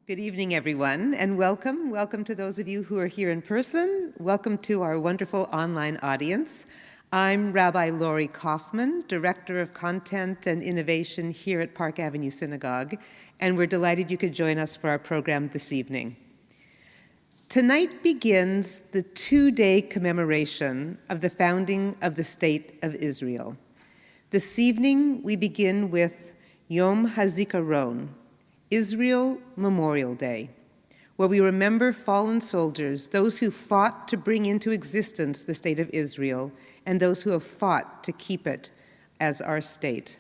Good evening, everyone, and welcome. Welcome to those of you who are here in person. Welcome to our wonderful online audience. I'm Rabbi Lori Kaufman, Director of Content and Innovation here at Park Avenue Synagogue, and we're delighted you could join us for our program this evening. Tonight begins the two-day commemoration of the founding of the State of Israel. This evening, we begin with Yom HaZikaron, Israel Memorial Day, where we remember fallen soldiers, those who fought to bring into existence the State of Israel, and those who have fought to keep it as our state.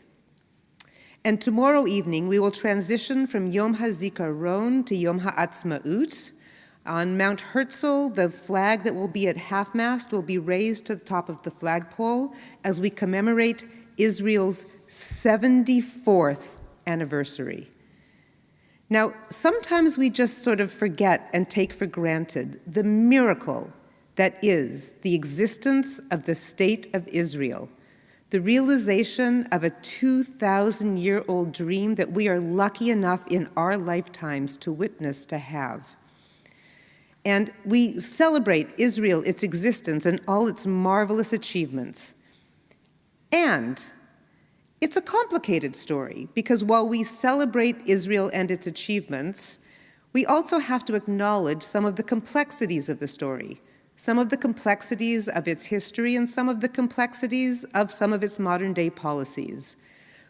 And tomorrow evening, we will transition from Yom HaZikaron to Yom HaAtzma'ut. On Mount Herzl, the flag that will be at half-mast will be raised to the top of the flagpole as we commemorate Israel's 74th anniversary. Now, sometimes we just sort of forget and take for granted the miracle that is the existence of the State of Israel, the realization of a 2,000-year-old dream that we are lucky enough in our lifetimes to witness, to have. And we celebrate Israel, its existence, and all its marvelous achievements. And it's a complicated story, because while we celebrate Israel and its achievements, we also have to acknowledge some of the complexities of the story, some of the complexities of its history, and some of the complexities of some of its modern-day policies,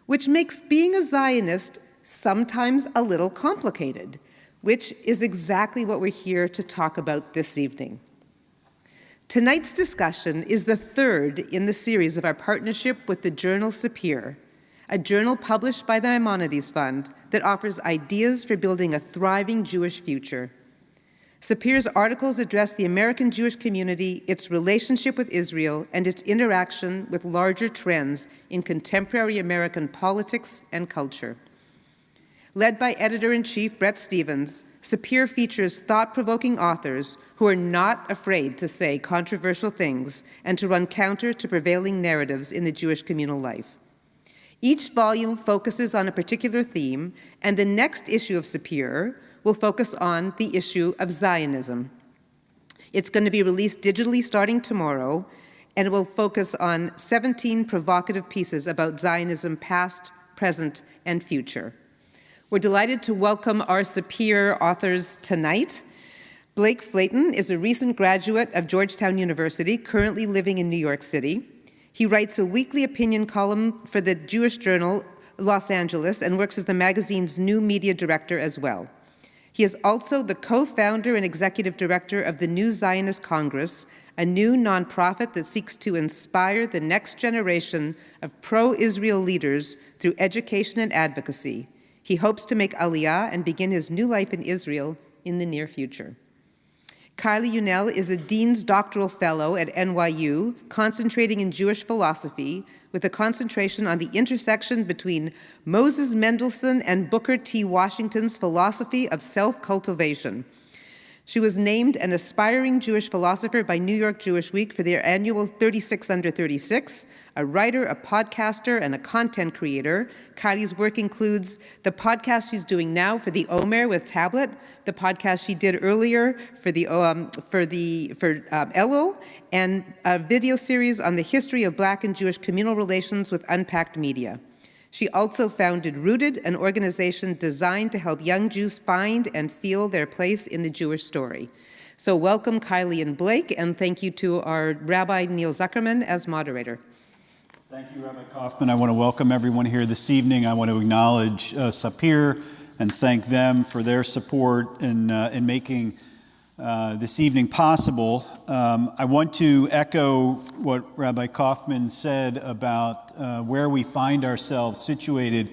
which makes being a Zionist sometimes a little complicated, which is exactly what we're here to talk about this evening. Tonight's discussion is the third in the series of our partnership with the journal Sapir, a journal published by the Maimonides Fund that offers ideas for building a thriving Jewish future. Sapir's articles address the American Jewish community, its relationship with Israel, and its interaction with larger trends in contemporary American politics and culture. Led by Editor-in-Chief Bret Stephens, Sapir features thought-provoking authors who are not afraid to say controversial things and to run counter to prevailing narratives in the Jewish communal life. Each volume focuses on a particular theme, and the next issue of Sapir will focus on the issue of Zionism. It's going to be released digitally starting tomorrow, and it will focus on 17 provocative pieces about Zionism past, present, and future. We're delighted to welcome our Sapir authors tonight. Blake Flayton is a recent graduate of Georgetown University, currently living in New York City. He writes a weekly opinion column for the Jewish Journal, Los Angeles, and works as the magazine's new media director as well. He is also the co-founder and executive director of the new Zionist Congress, a new nonprofit that seeks to inspire the next generation of pro-Israel leaders through education and advocacy. He hopes to make Aliyah and begin his new life in Israel in the near future. Kylie Junell is a Dean's Doctoral Fellow at NYU, concentrating in Jewish philosophy, with a concentration on the intersection between Moses Mendelssohn and Booker T. Washington's philosophy of self-cultivation. She was named an aspiring Jewish philosopher by New York Jewish Week for their annual 36 Under 36. A writer, a podcaster, and a content creator. Kylie's work includes the podcast she's doing now for the Omer with Tablet, the podcast she did earlier for Elul, and a video series on the history of Black and Jewish communal relations with Unpacked Media. She also founded Rooted, an organization designed to help young Jews find and feel their place in the Jewish story. So welcome, Kylie and Blake, and thank you to our Rabbi Neil Zuckerman as moderator. Thank you, Rabbi Kaufman. I want to welcome everyone here this evening. I want to acknowledge Sapir and thank them for their support in making this evening possible. I want to echo what Rabbi Kaufman said about where we find ourselves situated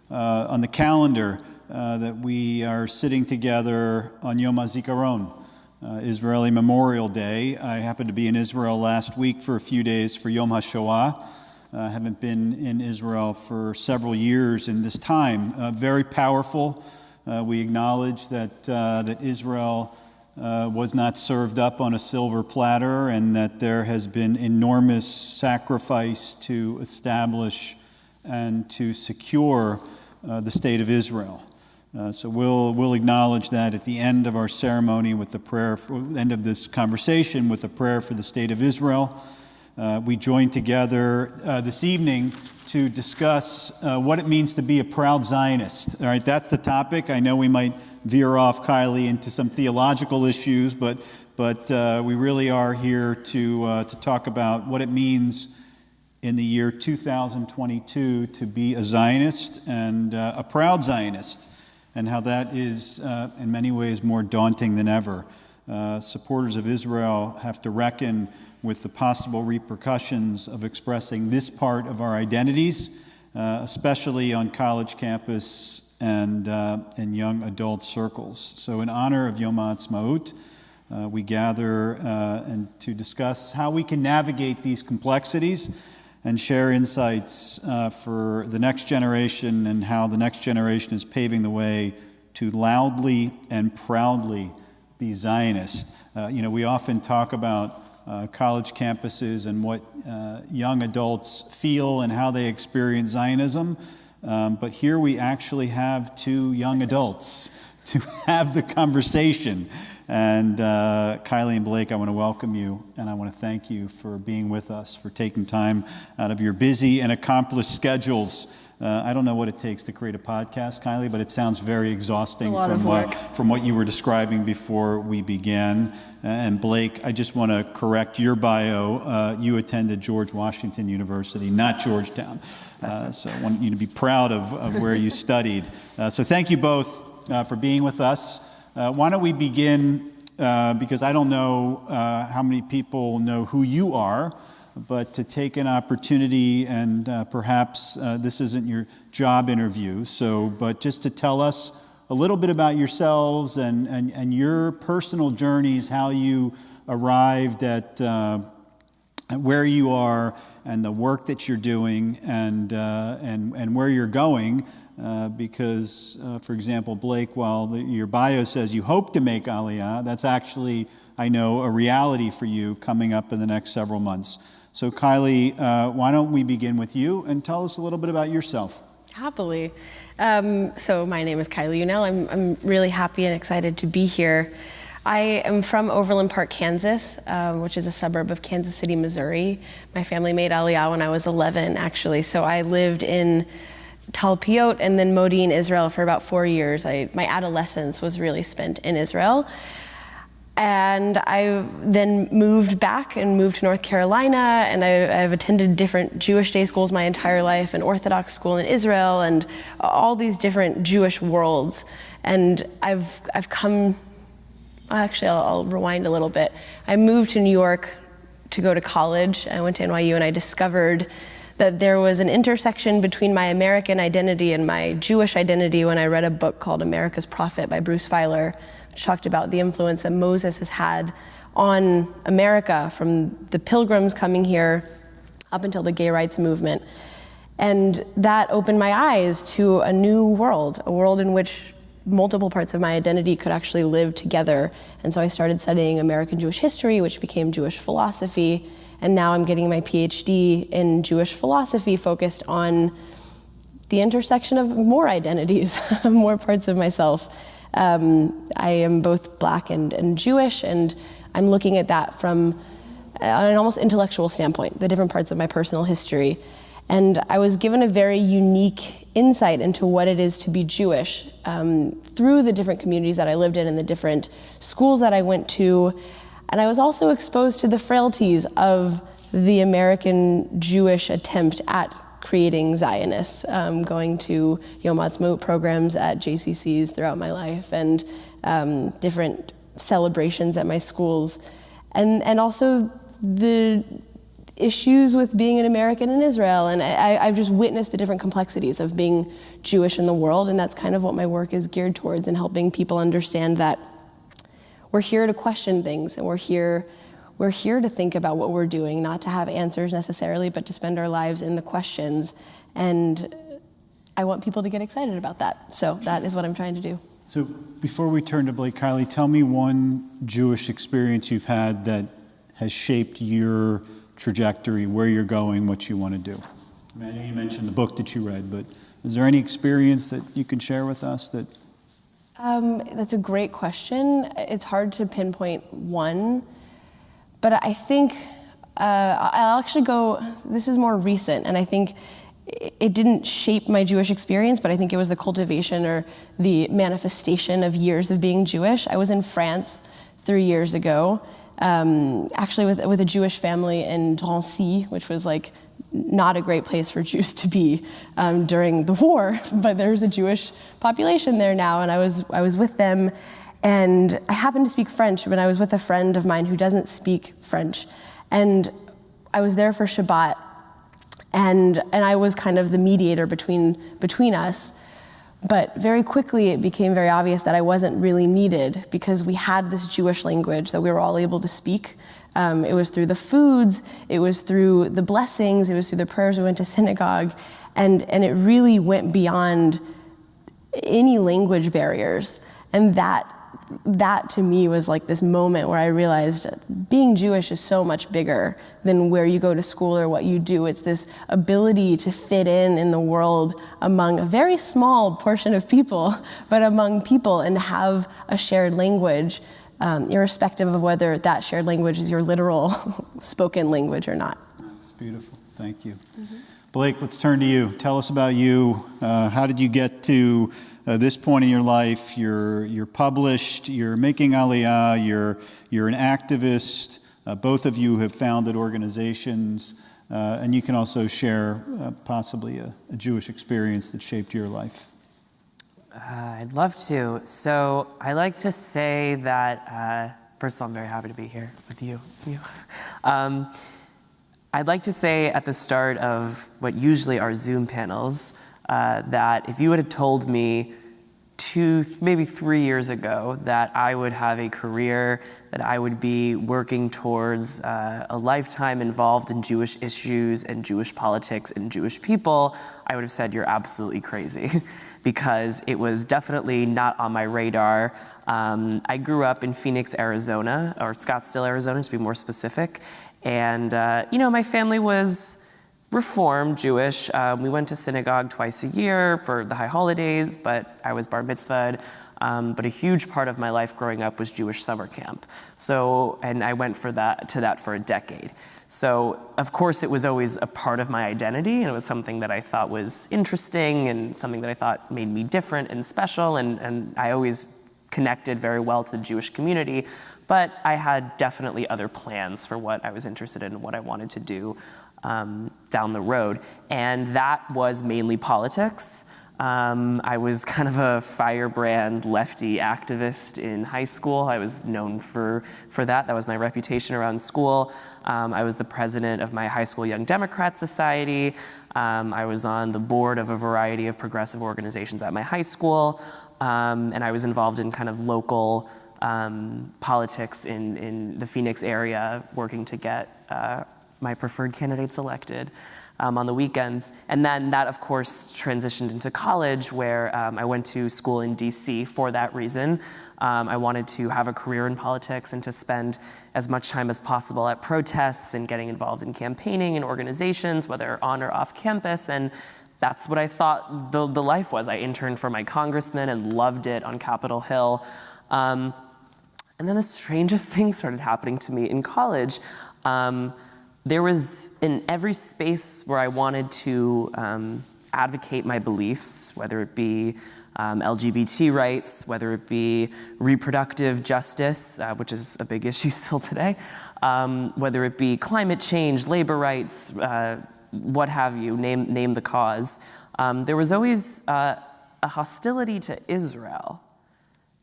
on the calendar, that we are sitting together on Yom HaZikaron, Israeli Memorial Day. I happened to be in Israel last week for a few days for Yom HaShoah. I haven't been in Israel for several years in this time. Very powerful. We acknowledge that Israel was not served up on a silver platter, and that there has been enormous sacrifice to establish and to secure the state of Israel. So we'll acknowledge that at the end of our ceremony with the prayer, end of this conversation with the prayer for the state of Israel. We join together this evening to discuss what it means to be a proud Zionist. All right, that's the topic. I know we might veer off, Kylie, into some theological issues, but we really are here to talk about what it means in the year 2022 to be a Zionist and a proud Zionist, and how that is in many ways more daunting than ever. Supporters of Israel have to reckon with the possible repercussions of expressing this part of our identities, especially on college campus and in young adult circles. So in honor of Yom HaAtzma'ut, we gather and to discuss how we can navigate these complexities and share insights for the next generation and how the next generation is paving the way to loudly and proudly be Zionist. We often talk about college campuses and what young adults feel and how they experience Zionism, but here we actually have two young adults to have the conversation. And Kylie and Blake, I want to welcome you, and I want to thank you for being with us, for taking time out of your busy and accomplished schedules. I don't know what it takes to create a podcast, Kylie, but it sounds very exhausting from what you were describing before we began. And Blake, I just want to correct your bio. You attended George Washington University, not Georgetown. So I want you to be proud of where you studied. So thank you both for being with us. Why don't we begin, because I don't know how many people know who you are, but to take an opportunity, and perhaps this isn't your job interview, but just to tell us a little bit about yourselves and your personal journeys, how you arrived at where you are and the work that you're doing and where you're going. Because, for example, Blake, while your bio says you hope to make Aliyah, that's actually, I know, a reality for you coming up in the next several months. So, Kylie, why don't we begin with you and tell us a little bit about yourself? Happily. So my name is Kylie Junell. I'm really happy and excited to be here. I am from Overland Park, Kansas, which is a suburb of Kansas City, Missouri. My family made Aliyah when I was 11, actually. So I lived in Talpiot and then Modi'in, Israel for about 4 years. My adolescence was really spent in Israel. And I then moved back and moved to North Carolina, and I've attended different Jewish day schools my entire life, an Orthodox school in Israel, and all these different Jewish worlds. And I've come, actually I'll rewind a little bit. I moved to New York to go to college. I went to NYU and I discovered that there was an intersection between my American identity and my Jewish identity when I read a book called America's Prophet by Bruce Feiler, which talked about the influence that Moses has had on America from the pilgrims coming here up until the gay rights movement. And that opened my eyes to a new world, a world in which multiple parts of my identity could actually live together. And so I started studying American Jewish history, which became Jewish philosophy. And now I'm getting my PhD in Jewish philosophy, focused on the intersection of more identities, more parts of myself. I am both Black and Jewish, and I'm looking at that from an almost intellectual standpoint, the different parts of my personal history. And I was given a very unique insight into what it is to be Jewish through the different communities that I lived in and the different schools that I went to. And I was also exposed to the frailties of the American Jewish attempt at creating Zionists, going to Yom HaAtzma'ut programs at JCCs throughout my life, and different celebrations at my schools, and also the issues with being an American in Israel. And I've just witnessed the different complexities of being Jewish in the world, and that's kind of what my work is geared towards, in helping people understand that we're here to question things, and we're here to think about what we're doing, not to have answers necessarily, but to spend our lives in the questions. And I want people to get excited about that. So that is what I'm trying to do. So before we turn to Blake, Kylie, tell me one Jewish experience you've had that has shaped your trajectory, where you're going, what you want to do. I know you mentioned the book that you read, but is there any experience that you can share with us that That's a great question. It's hard to pinpoint one, but I think I'll actually go, this is more recent, and I think it didn't shape my Jewish experience, but I think it was the cultivation or the manifestation of years of being Jewish. I was in France 3 years ago, actually with a Jewish family in Drancy, which was like not a great place for Jews to be during the war, but there's a Jewish population there now, and I was with them, and I happened to speak French, but I was with a friend of mine who doesn't speak French, and I was there for Shabbat, and I was kind of the mediator between us, but very quickly it became very obvious that I wasn't really needed because we had this Jewish language that we were all able to speak. It was through the foods, it was through the blessings, it was through the prayers. We went to synagogue, and it really went beyond any language barriers. And that to me was like this moment where I realized being Jewish is so much bigger than where you go to school or what you do. It's this ability to fit in the world among a very small portion of people, but among people, and have a shared language, irrespective of whether that shared language is your literal spoken language or not. That's beautiful. Thank you. Blake, let's turn to you. Tell us about you. How did you get to this point in your life? You're published, you're making Aliyah, you're an activist. Both of you have founded organizations, and you can also share possibly a Jewish experience that shaped your life. I'd love to. So I like to say that, first of all, I'm very happy to be here with you. I'd like to say at the start of what usually are Zoom panels, that if you would have told me 2, maybe 3 years ago that I would have a career, that I would be working towards a lifetime involved in Jewish issues and Jewish politics and Jewish people, I would have said you're absolutely crazy because it was definitely not on my radar. I grew up in Phoenix, Arizona, or Scottsdale, Arizona to be more specific. And, my family was Reformed Jewish. We went to synagogue twice a year for the high holidays, but I was bar mitzvahed. But a huge part of my life growing up was Jewish summer camp. And I went to that for a decade. So, of course, it was always a part of my identity, and it was something that I thought was interesting and something that I thought made me different and special, and I always connected very well to the Jewish community. But I had definitely other plans for what I was interested in and what I wanted to do down the road. And that was mainly politics. I was kind of a firebrand lefty activist in high school. I was known for that. That was my reputation around school. I was the president of my high school Young Democrat Society. I was on the board of a variety of progressive organizations at my high school. And I was involved in kind of local politics in the Phoenix area, working to get my preferred candidates elected on the weekends. And then that, of course, transitioned into college, where I went to school in DC for that reason. I wanted to have a career in politics and to spend as much time as possible at protests and getting involved in campaigning and organizations, whether on or off campus. And that's what I thought the life was. I interned for my congressman and loved it on Capitol Hill. And then the strangest thing started happening to me in college. There was, in every space where I wanted to advocate my beliefs, whether it be LGBT rights, whether it be reproductive justice, which is a big issue still today, whether it be climate change, labor rights, what have you, name the cause, there was always a hostility to Israel.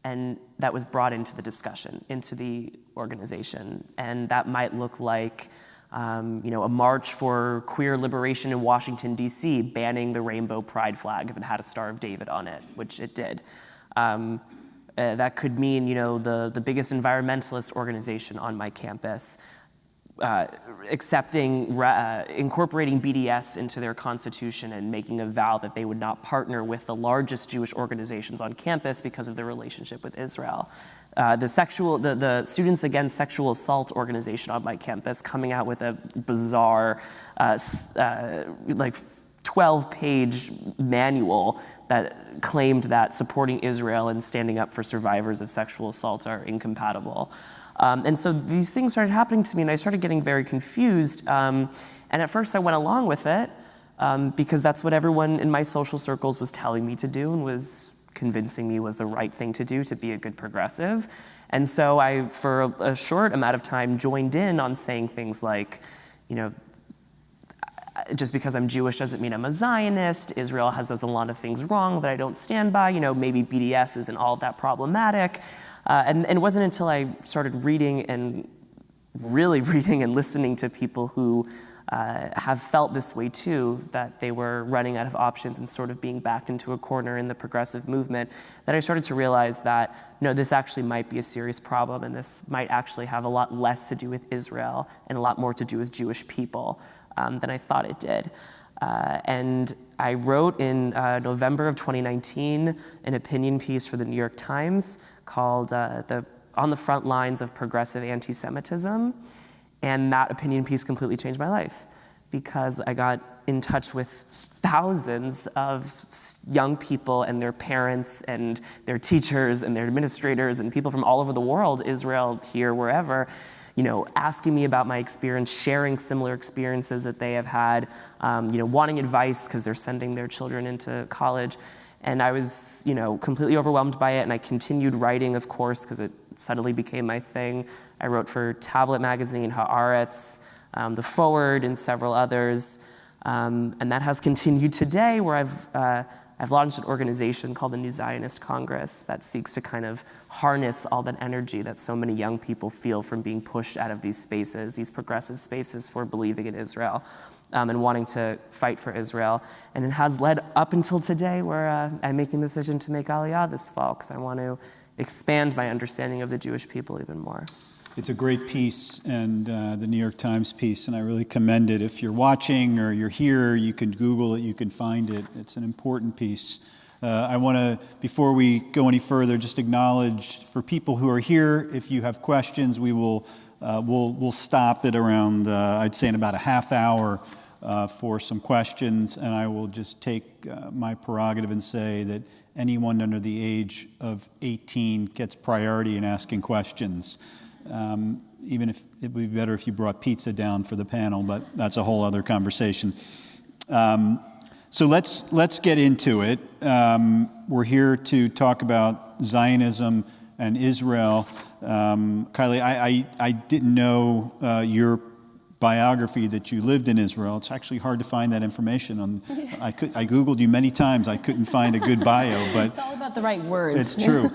And that was brought into the discussion, into the organization. And that might look like a march for queer liberation in Washington, D.C., banning the rainbow pride flag if it had a Star of David on it, which it did. That could mean, the biggest environmentalist organization on my campus incorporating BDS into their constitution and making a vow that they would not partner with the largest Jewish organizations on campus because of their relationship with Israel. The Students Against Sexual Assault organization on my campus coming out with a bizarre, 12-page manual that claimed that supporting Israel and standing up for survivors of sexual assault are incompatible. And so these things started happening to me, and I started getting very confused. And at first I went along with it because that's what everyone in my social circles was telling me to do and was convincing me was the right thing to do to be a good progressive. And so I, for a short amount of time, joined in on saying things like, just because I'm Jewish doesn't mean I'm a Zionist. Israel does a lot of things wrong that I don't stand by. Maybe BDS isn't all that problematic. And it wasn't until I started reading and really reading and listening to people who have felt this way too, that they were running out of options and sort of being backed into a corner in the progressive movement, that I started to realize that, no, this actually might be a serious problem, and this might actually have a lot less to do with Israel and a lot more to do with Jewish people than I thought it did. And I wrote in November of 2019 an opinion piece for the New York Times called On the Front Lines of Progressive Anti-Semitism. And that opinion piece completely changed my life because I got in touch with thousands of young people and their parents and their teachers and their administrators and people from all over the world, Israel, here, wherever, asking me about my experience, sharing similar experiences that they have had, wanting advice because they're sending their children into college. And I was, completely overwhelmed by it, and I continued writing, of course, because it suddenly became my thing. I wrote for Tablet Magazine, Haaretz, The Forward, and several others. And that has continued today, where I've launched an organization called the New Zionist Congress that seeks to kind of harness all that energy that so many young people feel from being pushed out of these spaces, these progressive spaces for believing in Israel. And wanting to fight for Israel. And it has led up until today where I'm making the decision to make Aliyah this fall because I want to expand my understanding of the Jewish people even more. It's a great piece, and the New York Times piece, and I really commend it. If you're watching or you're here, you can Google it, you can find it. It's an important piece. I want to, before we go any further, just acknowledge for people who are here, if you have questions, we will we'll stop at around, I'd say in about a half hour for some questions, and I will just take my prerogative and say that anyone under the age of 18 gets priority in asking questions. Even if it would be better if you brought pizza down for the panel, but that's a whole other conversation. So let's get into it. We're here to talk about Zionism and Israel. Kylie, I didn't know your biography that you lived in Israel. It's actually hard to find that information. I Googled you many times. I couldn't find a good bio, but it's all about the right words. It's true.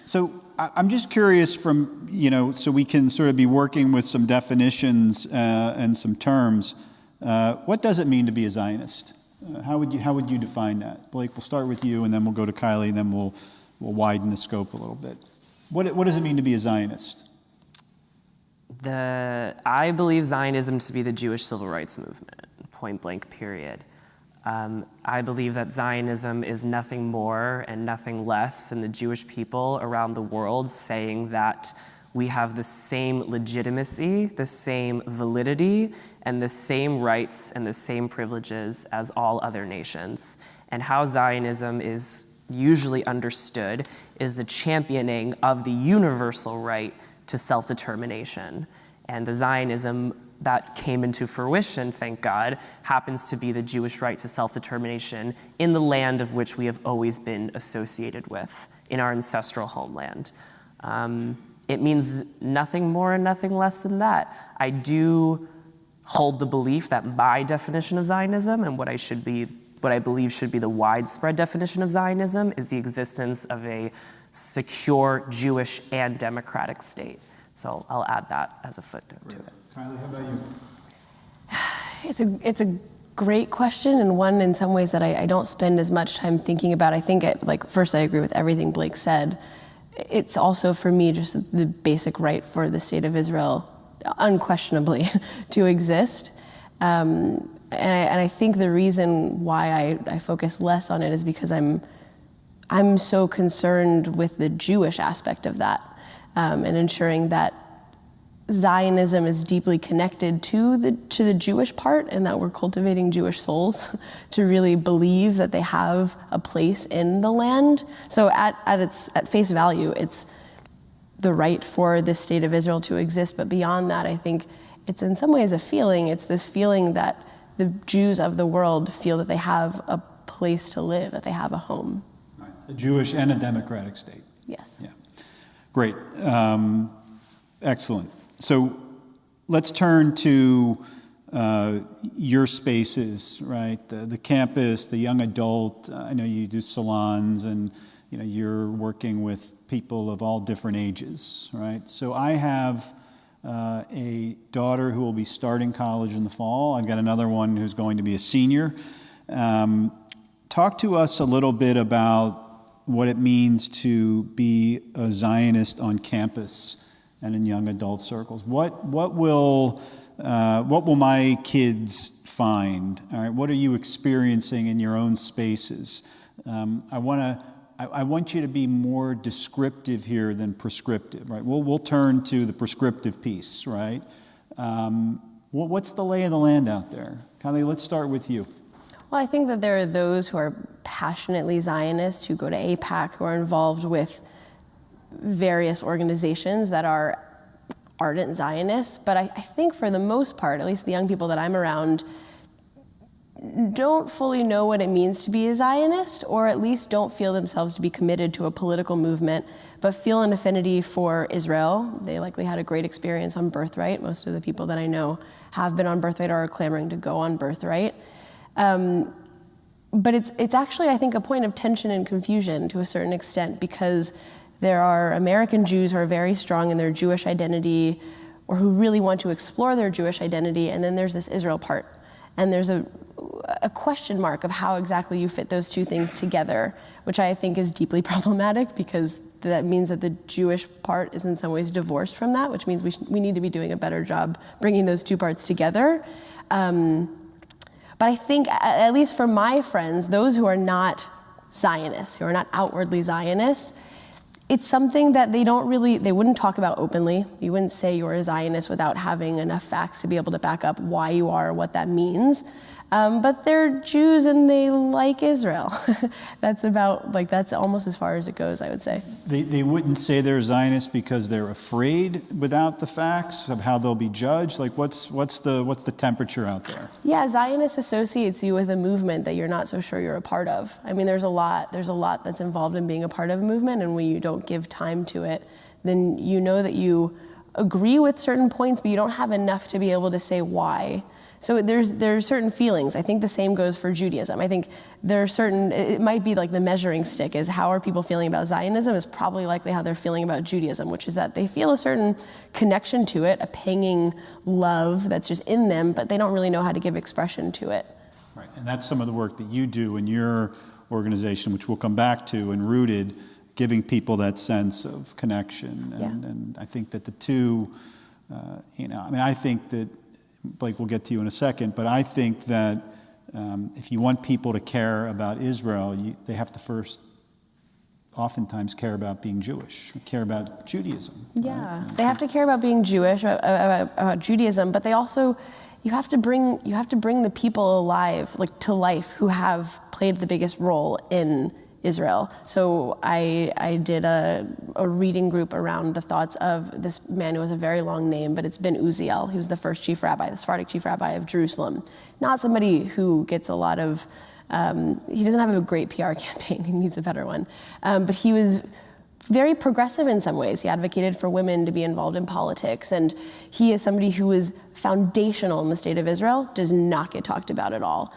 So I'm just curious from, so we can sort of be working with some definitions and some terms. What does it mean to be a Zionist? How would you define that? Blake, we'll start with you, and then we'll go to Kylie, and then we'll widen the scope a little bit. What does it mean to be a Zionist? I believe Zionism to be the Jewish civil rights movement, point blank, period. I believe that Zionism is nothing more and nothing less than the Jewish people around the world saying that we have the same legitimacy, the same validity, and the same rights and the same privileges as all other nations. And how Zionism is usually understood is the championing of the universal right to self-determination. And the Zionism that came into fruition, thank God, happens to be the Jewish right to self-determination in the land of which we have always been associated with, in our ancestral homeland. It means nothing more and nothing less than that. I do hold the belief that my definition of Zionism and what I believe should be the widespread definition of Zionism is the existence of a secure Jewish and democratic state. So I'll add that as a footnote to it. Kylie, how about you? It's a great question, and one in some ways that I don't spend as much time thinking about. I think, first I agree with everything Blake said. It's also, for me, just the basic right for the state of Israel, unquestionably, to exist. And I think the reason why I focus less on it is because I'm so concerned with the Jewish aspect of that, and ensuring that Zionism is deeply connected to the Jewish part, and that we're cultivating Jewish souls to really believe that they have a place in the land. So at face value, it's the right for this state of Israel to exist. But beyond that, I think it's in some ways a feeling. It's this feeling that the Jews of the world feel that they have a place to live, that they have a home. Right. A Jewish and a democratic state. Yes. Yeah. Great. Excellent. So let's turn to your spaces, right? The campus, the young adult. I know you do salons, and you're working with people of all different ages, right? So I have a daughter who will be starting college in the fall. I've got another one who's going to be a senior. Talk to us a little bit about what it means to be a Zionist on campus and in young adult circles. What will my kids find? All right, what are you experiencing in your own spaces? I want you to be more descriptive here than prescriptive, right? We'll turn to the prescriptive piece, right? What's the lay of the land out there? Kylie, let's start with you. Well, I think that there are those who are passionately Zionist, who go to AIPAC, who are involved with various organizations that are ardent Zionists. But I think for the most part, at least the young people that I'm around, don't fully know what it means to be a Zionist, or at least don't feel themselves to be committed to a political movement, but feel an affinity for Israel. They likely had a great experience on Birthright. Most of the people that I know have been on Birthright or are clamoring to go on Birthright. But it's actually, I think, a point of tension and confusion to a certain extent, because there are American Jews who are very strong in their Jewish identity, or who really want to explore their Jewish identity, and then there's this Israel part. And there's a question mark of how exactly you fit those two things together, which I think is deeply problematic, because that means that the Jewish part is in some ways divorced from that, which means we need to be doing a better job bringing those two parts together. But I think, at least for my friends, those who are not Zionists, who are not outwardly Zionists, it's something that they wouldn't talk about openly. You wouldn't say you're a Zionist without having enough facts to be able to back up why you are, what that means. But they're Jews and they like Israel. That's almost as far as it goes, I would say. They wouldn't say they're Zionists because they're afraid without the facts of how they'll be judged? Like, what's the temperature out there? Yeah, Zionist associates you with a movement that you're not so sure you're a part of. I mean, there's a lot that's involved in being a part of a movement, and when you don't give time to it, then you know that you agree with certain points, but you don't have enough to be able to say why. So there's certain feelings. I think the same goes for Judaism. I think it might be like the measuring stick is how are people feeling about Zionism is probably likely how they're feeling about Judaism, which is that they feel a certain connection to it, a panging love that's just in them, but they don't really know how to give expression to it. Right, and that's some of the work that you do in your organization, which we'll come back to, and Rooted, giving people that sense of connection. And I think that the two, I think that, Blake, we'll get to you in a second, but I think that if you want people to care about Israel, they have to first oftentimes care about being Jewish, care about Judaism. Yeah, right? They have to care about being Jewish, about Judaism, but they also, you have to bring the people alive, like to life, who have played the biggest role in Israel. So I did a reading group around the thoughts of this man who has a very long name, but it's Ben Uziel. He was the first chief rabbi, the Sephardic chief rabbi of Jerusalem. Not somebody who gets a lot of, he doesn't have a great PR campaign, he needs a better one. But he was very progressive in some ways. He advocated for women to be involved in politics, and he is somebody who is foundational in the state of Israel, does not get talked about at all.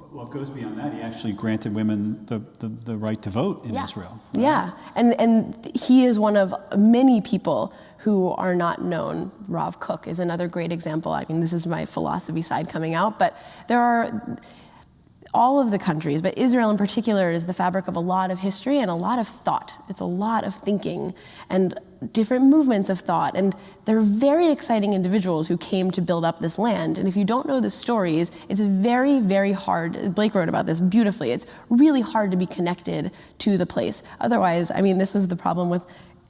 Well, it goes beyond that. He actually granted women the right to vote in Israel. Right? Yeah, and he is one of many people who are not known. Rav Kook is another great example. I mean, this is my philosophy side coming out, but there are all of the countries, but Israel in particular is the fabric of a lot of history and a lot of thought. It's a lot of thinking and different movements of thought, and they're very exciting individuals who came to build up this land. And if you don't know the stories, it's very, very hard. Blake wrote about this beautifully. It's really hard to be connected to the place. Otherwise, I mean, this was the problem with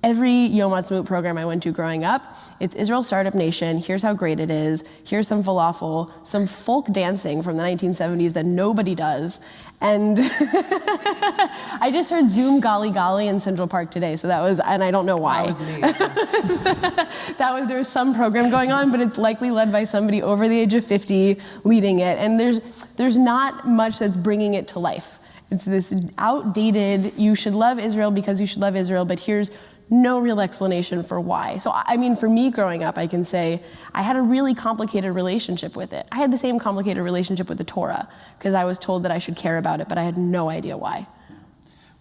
every Yom HaAtzma'ut program I went to growing up, it's Israel Startup Nation, here's how great it is, here's some falafel, some folk dancing from the 1970s that nobody does. And I just heard Zoom Gali Gali in Central Park today, so that was, and I don't know why. That was me. There was some program going on, but it's likely led by somebody over the age of 50 leading it, and there's not much that's bringing it to life. It's this outdated, you should love Israel because you should love Israel, but here's no real explanation for why. So, I mean, for me growing up, I can say I had a really complicated relationship with it. I had the same complicated relationship with the Torah, because I was told that I should care about it, but I had no idea why.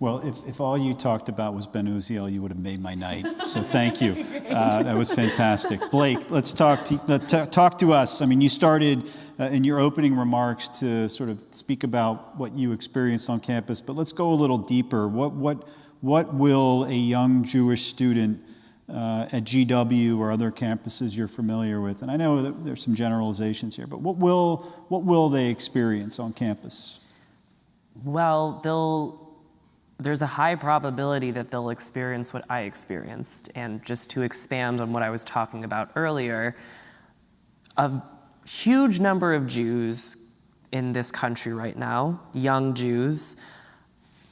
Well, if all you talked about was Ben Uziel, you would have made my night. So thank you. That was fantastic. Blake, let's talk to us. I mean, you started in your opening remarks to sort of speak about what you experienced on campus, but let's go a little deeper. What will a young Jewish student at GW or other campuses you're familiar with, and I know that there's some generalizations here, but what will they experience on campus? Well, there's a high probability that they'll experience what I experienced. And just to expand on what I was talking about earlier, a huge number of Jews in this country right now, young Jews,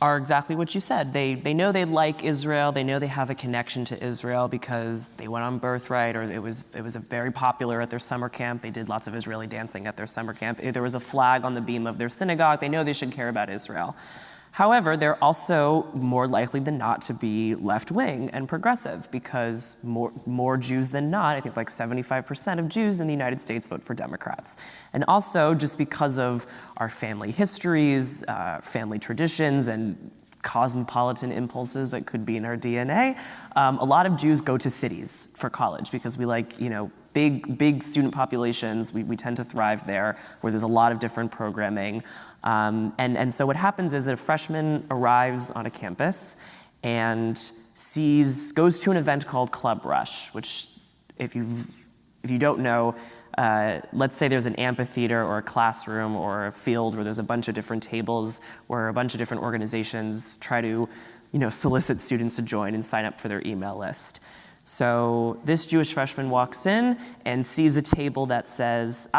are exactly what you said. They know they like Israel. They know they have a connection to Israel because they went on Birthright, or it was very popular at their summer camp. They did lots of Israeli dancing at their summer camp. There was a flag on the beam of their synagogue. They know they should care about Israel. However, they're also more likely than not to be left-wing and progressive, because more Jews than not, I think like 75% of Jews in the United States vote for Democrats. And also just because of our family histories, family traditions, and cosmopolitan impulses that could be in our DNA, a lot of Jews go to cities for college because we like, big student populations. We tend to thrive there, where there's a lot of different programming. And so what happens is that a freshman arrives on a campus and goes to an event called Club Rush, which if you don't know, let's say there's an amphitheater or a classroom or a field where there's a bunch of different tables where a bunch of different organizations try to, solicit students to join and sign up for their email list. So this Jewish freshman walks in and sees a table that says,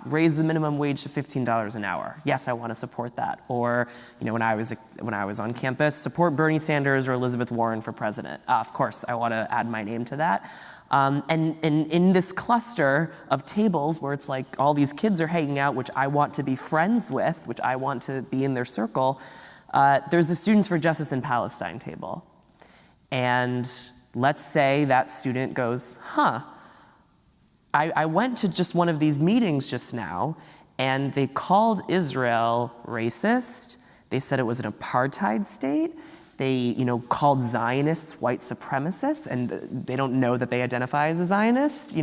raise the minimum wage to $15 an hour. Yes, I want to support that. Or, when I was on campus, support Bernie Sanders or Elizabeth Warren for president. Of course, I want to add my name to that. And in this cluster of tables where it's like all these kids are hanging out, which I want to be friends with, which I want to be in their circle, there's the Students for Justice in Palestine table. And let's say that student goes, I went to just one of these meetings just now, and they called Israel racist. They said it was an apartheid state. They, called Zionists white supremacists, and they don't know that they identify as a Zionist.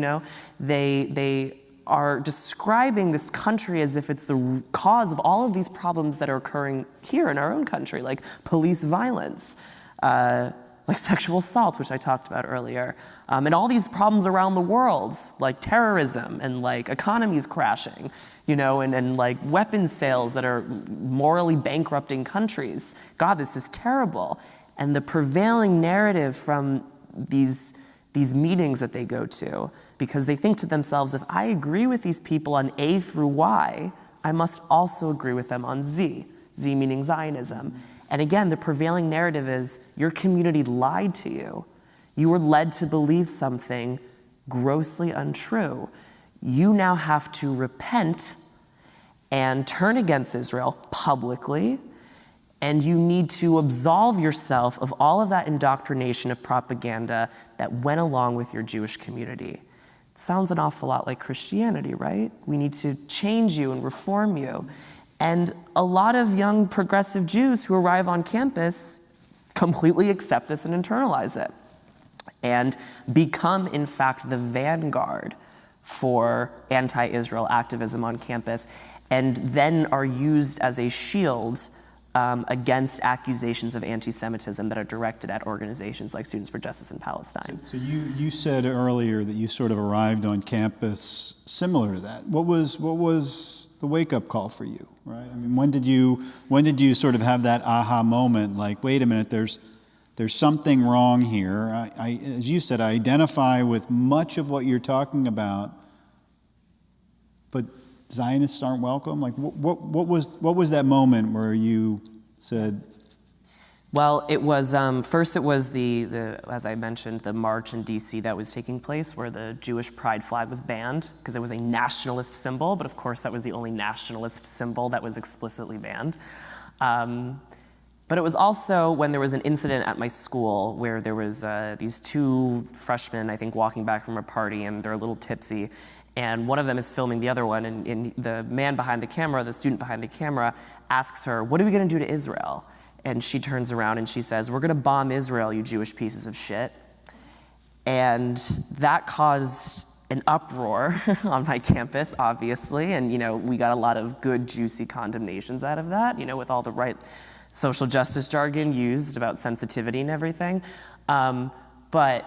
They are describing this country as if it's the cause of all of these problems that are occurring here in our own country, like police violence, like sexual assault, which I talked about earlier, and all these problems around the world, like terrorism and like economies crashing, and like weapons sales that are morally bankrupting countries. God, this is terrible. And the prevailing narrative from these meetings that they go to, because they think to themselves, if I agree with these people on A through Y, I must also agree with them on Z, Z meaning Zionism. And again, the prevailing narrative is your community lied to you. You were led to believe something grossly untrue. You now have to repent and turn against Israel publicly, and you need to absolve yourself of all of that indoctrination of propaganda that went along with your Jewish community. It sounds an awful lot like Christianity, right? We need to change you and reform you. And a lot of young progressive Jews who arrive on campus completely accept this and internalize it, and become, in fact, the vanguard for anti-Israel activism on campus, and then are used as a shield against accusations of anti-Semitism that are directed at organizations like Students for Justice in Palestine. So you said earlier that you sort of arrived on campus similar to that. What was the wake-up call for you, right? I mean, when did you sort of have that aha moment, like, wait a minute, there's there's something wrong here. As you said, I identify with much of what you're talking about, but Zionists aren't welcome? Like, what was that moment where you said... Well, it was, first it was the, as I mentioned, the march in DC that was taking place where the Jewish pride flag was banned because it was a nationalist symbol, but of course that was the only nationalist symbol that was explicitly banned. But it was also when there was an incident at my school where there was these two freshmen, I think, walking back from a party and they're a little tipsy, and one of them is filming the other one, and the man behind the camera, the student behind the camera, asks her, "What are we gonna do to Israel?" And she turns around and she says, "We're gonna bomb Israel, you Jewish pieces of shit." And that caused an uproar on my campus, obviously, and we got a lot of good, juicy condemnations out of that, with all the right social justice jargon used about sensitivity and everything. But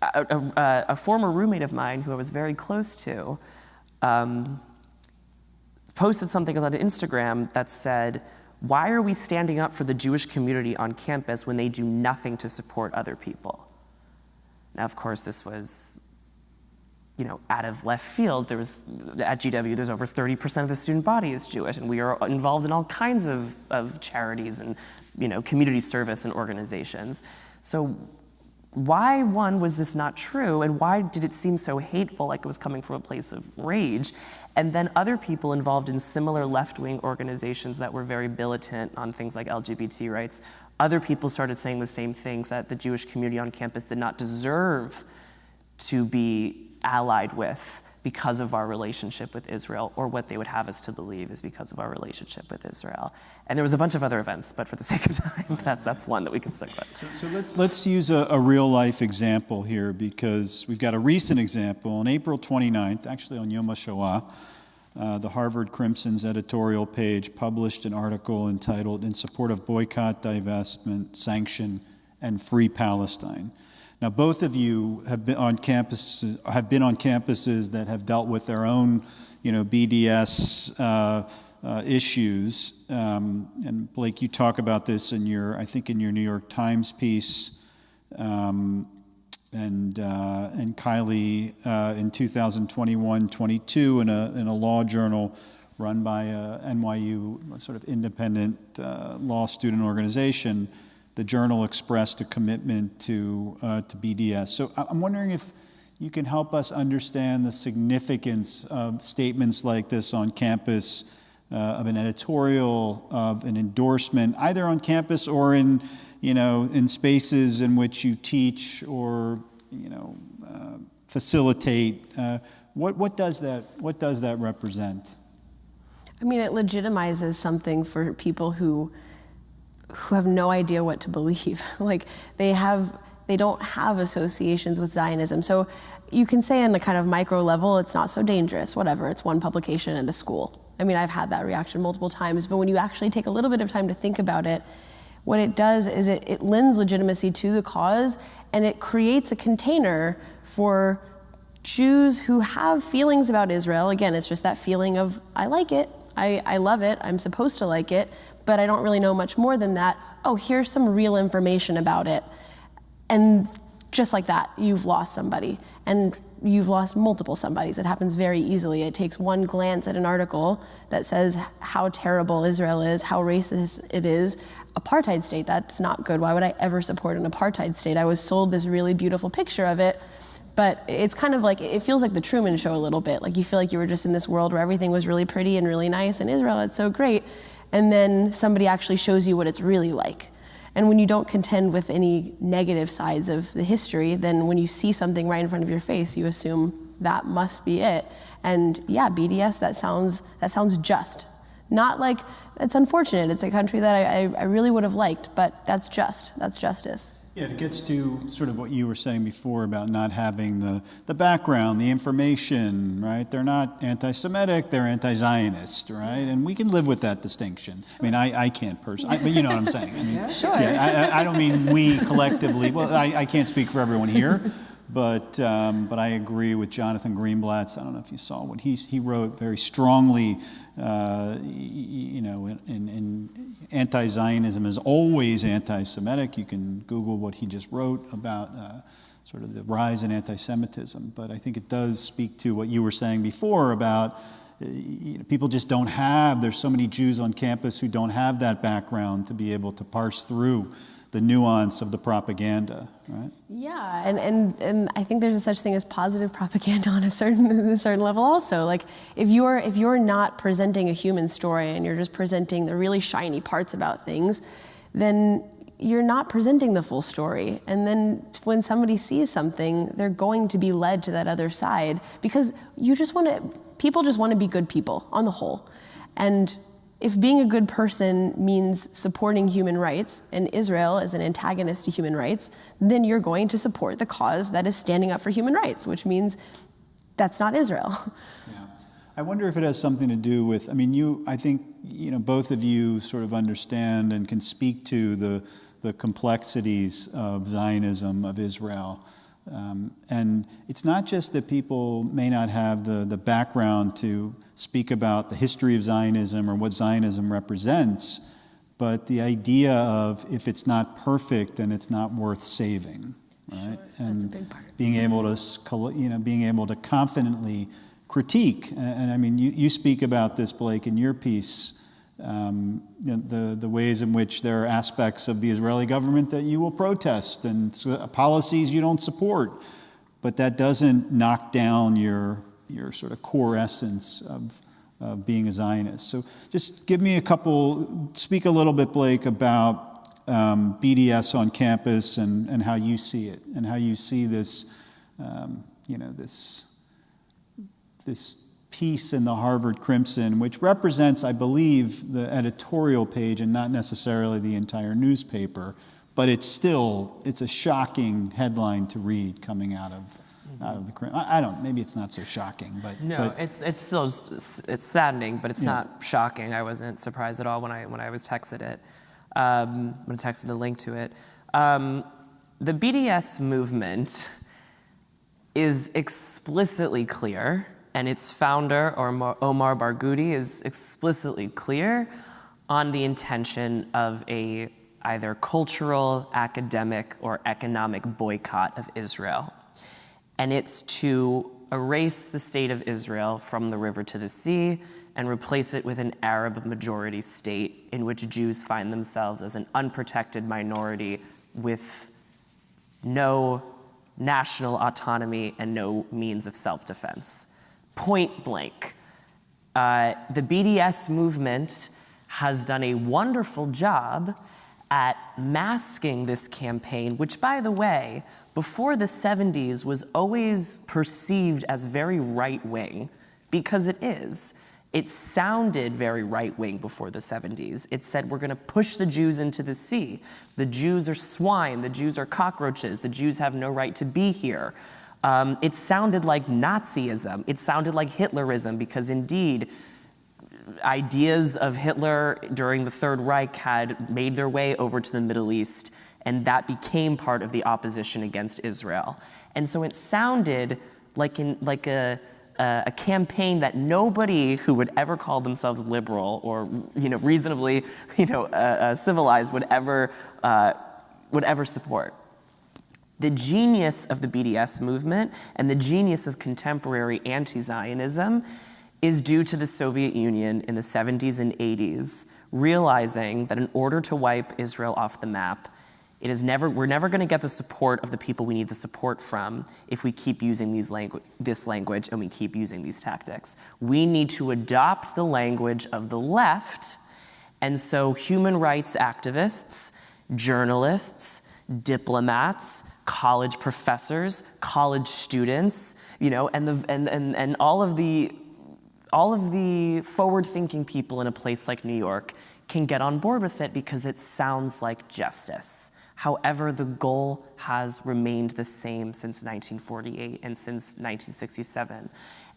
a former roommate of mine who I was very close to posted something on Instagram that said, "Why are we standing up for the Jewish community on campus when they do nothing to support other people?" Now, of course, this was, out of left field. There was, at GW, there's over 30% of the student body is Jewish, and we are involved in all kinds of charities and, community service and organizations. So why, one, was this not true, and why did it seem so hateful, like it was coming from a place of rage? And then other people involved in similar left-wing organizations that were very militant on things like LGBT rights, other people started saying the same things, that the Jewish community on campus did not deserve to be allied with because of our relationship with Israel, or what they would have us to believe is because of our relationship with Israel. And there was a bunch of other events, but for the sake of time, that's one that we can stick with. So let's use a real-life example here, because we've got a recent example. On April 29th, actually on Yom HaShoah, the Harvard Crimson's editorial page published an article entitled "In Support of Boycott, Divestment, Sanction, and Free Palestine." Now, both of you have been on campuses that have dealt with their own, BDS issues. And Blake, you talk about this in your New York Times piece, and Kylie in 2021-22 in a law journal run by a NYU sort of independent law student organization. The journal expressed a commitment to BDS. So I'm wondering if you can help us understand the significance of statements like this on campus, of an editorial, of an endorsement, either on campus or in spaces in which you teach or facilitate. What does that represent? I mean, it legitimizes something for people who have no idea what to believe. Like, they don't have associations with Zionism. So you can say on the kind of micro level, it's not so dangerous, whatever, it's one publication at a school. I mean, I've had that reaction multiple times, but when you actually take a little bit of time to think about it, what it does is it lends legitimacy to the cause, and it creates a container for Jews who have feelings about Israel. Again, it's just that feeling of, I like it, I love it, I'm supposed to like it, but I don't really know much more than that. Oh, here's some real information about it. And just like that, you've lost somebody. And you've lost multiple somebodies. It happens very easily. It takes one glance at an article that says how terrible Israel is, how racist it is. Apartheid state, that's not good. Why would I ever support an apartheid state? I was sold this really beautiful picture of it, but it's kind of like, it feels like the Truman Show a little bit. Like, you feel like you were just in this world where everything was really pretty and really nice, and Israel, it's so great. And then somebody actually shows you what it's really like. And when you don't contend with any negative sides of the history, then when you see something right in front of your face, you assume that must be it. And yeah, BDS, that sounds just. Not like, it's unfortunate, it's a country that I really would have liked, but that's justice. Yeah, it gets to sort of what you were saying before about not having the background, the information, right? They're not anti-Semitic, they're anti-Zionist, right? And we can live with that distinction. I mean, I can't personally, but you know what I'm saying. I mean, Sure. Yeah, I don't mean we collectively. Well, I can't speak for everyone here, But I agree with Jonathan Greenblatt's. I don't know if you saw what he wrote very strongly. In anti-Zionism is always anti-Semitic. You can Google what he just wrote about sort of the rise in anti-Semitism. But I think it does speak to what you were saying before about people just don't have. There's so many Jews on campus who don't have that background to be able to parse through the nuance of the propaganda, right? Yeah, and I think there's a such thing as positive propaganda on a certain level also. Like if you're not presenting a human story and you're just presenting the really shiny parts about things, then you're not presenting the full story. And then when somebody sees something, they're going to be led to that other side because people just want to be good people on the whole. And if being a good person means supporting human rights, and Israel is an antagonist to human rights, then you're going to support the cause that is standing up for human rights, which means that's not Israel. Yeah. I wonder if it has something to do with, I think both of you sort of understand and can speak to the complexities of Zionism, of Israel. And it's not just that people may not have the background to speak about the history of Zionism or what Zionism represents, but the idea of if it's not perfect, then it's not worth saving, right? Sure, and that's a big part. being able to confidently critique. And you speak about this, Blake, in your piece. The ways in which there are aspects of the Israeli government that you will protest and policies you don't support, but that doesn't knock down your sort of core essence of being a Zionist. So just speak a little bit, Blake, about BDS on campus and how you see it and how you see this, this piece in the Harvard Crimson, which represents, I believe, the editorial page and not necessarily the entire newspaper, but it's a shocking headline to read coming out of the Crimson. I don't, maybe it's not so shocking, but no, it's still it's saddening, but it's not shocking. I wasn't surprised at all when I was texted it, when I texted the link to it. The BDS movement is explicitly clear. And its founder, Omar Barghouti, is explicitly clear on the intention of a either cultural, academic, or economic boycott of Israel. And it's to erase the state of Israel from the river to the sea and replace it with an Arab majority state in which Jews find themselves as an unprotected minority with no national autonomy and no means of self-defense. Point blank. The BDS movement has done a wonderful job at masking this campaign, which, by the way, before the 70s was always perceived as very right-wing, because it is. It sounded very right-wing before the 70s. It said, we're going to push the Jews into the sea. The Jews are swine. The Jews are cockroaches. The Jews have no right to be here. It sounded like Nazism. It sounded like Hitlerism, because indeed, ideas of Hitler during the Third Reich had made their way over to the Middle East, and that became part of the opposition against Israel. And so it sounded like a campaign that nobody who would ever call themselves liberal or reasonably civilized would ever support. The genius of the BDS movement and the genius of contemporary anti-Zionism is due to the Soviet Union in the 70s and 80s, realizing that in order to wipe Israel off the map, we're never going to get the support of the people we need the support from if we keep using this language and we keep using these tactics. We need to adopt the language of the left, and so human rights activists, journalists, diplomats, college professors, college students, and all of the forward-thinking people in a place like New York can get on board with it because it sounds like justice. However, the goal has remained the same since 1948 and since 1967.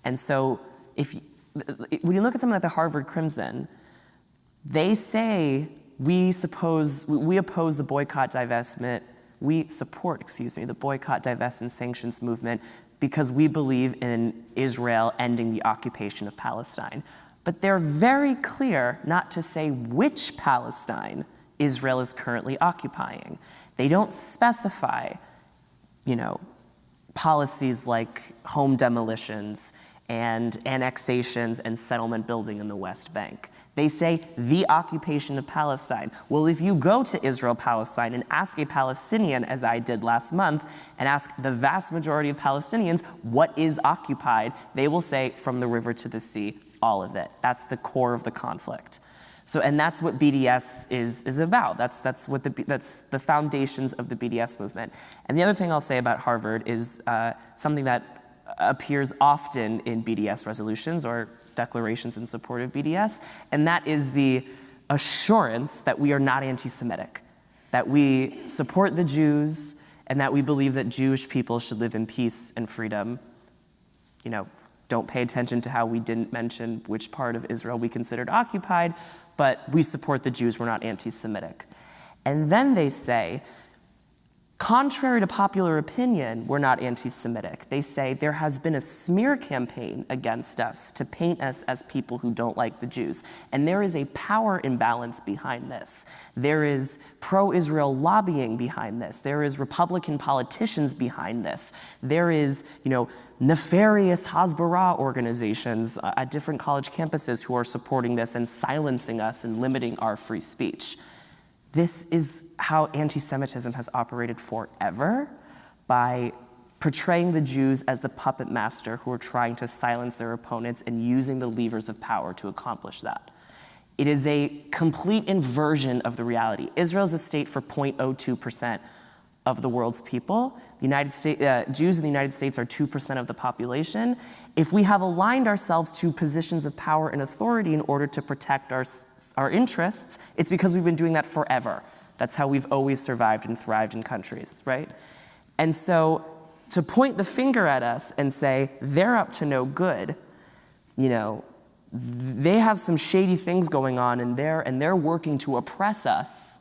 And so when you look at something like the Harvard Crimson, they say we oppose the boycott, divestment, we support, the boycott, divest, and sanctions movement because we believe in Israel ending the occupation of Palestine. But they're very clear not to say which Palestine Israel is currently occupying. They don't specify, policies like home demolitions and annexations and settlement building in the West Bank. They say the occupation of Palestine. Well, if you go to Israel-Palestine and ask a Palestinian, as I did last month, and ask the vast majority of Palestinians what is occupied, they will say from the river to the sea, all of it. That's the core of the conflict. So, and that's what BDS is about. That's the foundations of the BDS movement. And the other thing I'll say about Harvard is something that appears often in BDS resolutions or declarations in support of BDS, and that is the assurance that we are not anti-Semitic, that we support the Jews, and that we believe that Jewish people should live in peace and freedom. Don't pay attention to how we didn't mention which part of Israel we considered occupied, but we support the Jews, we're not anti-Semitic. And then they say, contrary to popular opinion, we're not anti-Semitic. They say there has been a smear campaign against us to paint us as people who don't like the Jews. And there is a power imbalance behind this. There is pro-Israel lobbying behind this. There is Republican politicians behind this. There is, nefarious Hasbara organizations at different college campuses who are supporting this and silencing us and limiting our free speech. This is how anti-Semitism has operated forever, by portraying the Jews as the puppet master who are trying to silence their opponents and using the levers of power to accomplish that. It is a complete inversion of the reality. Israel is a state for 0.02% of the world's people. The United States, Jews in the United States are 2% of the population. If we have aligned ourselves to positions of power and authority in order to protect our interests, it's because we've been doing that forever. That's how we've always survived and thrived in countries, right? And so to point the finger at us and say, they're up to no good, they have some shady things going on and they're working to oppress us,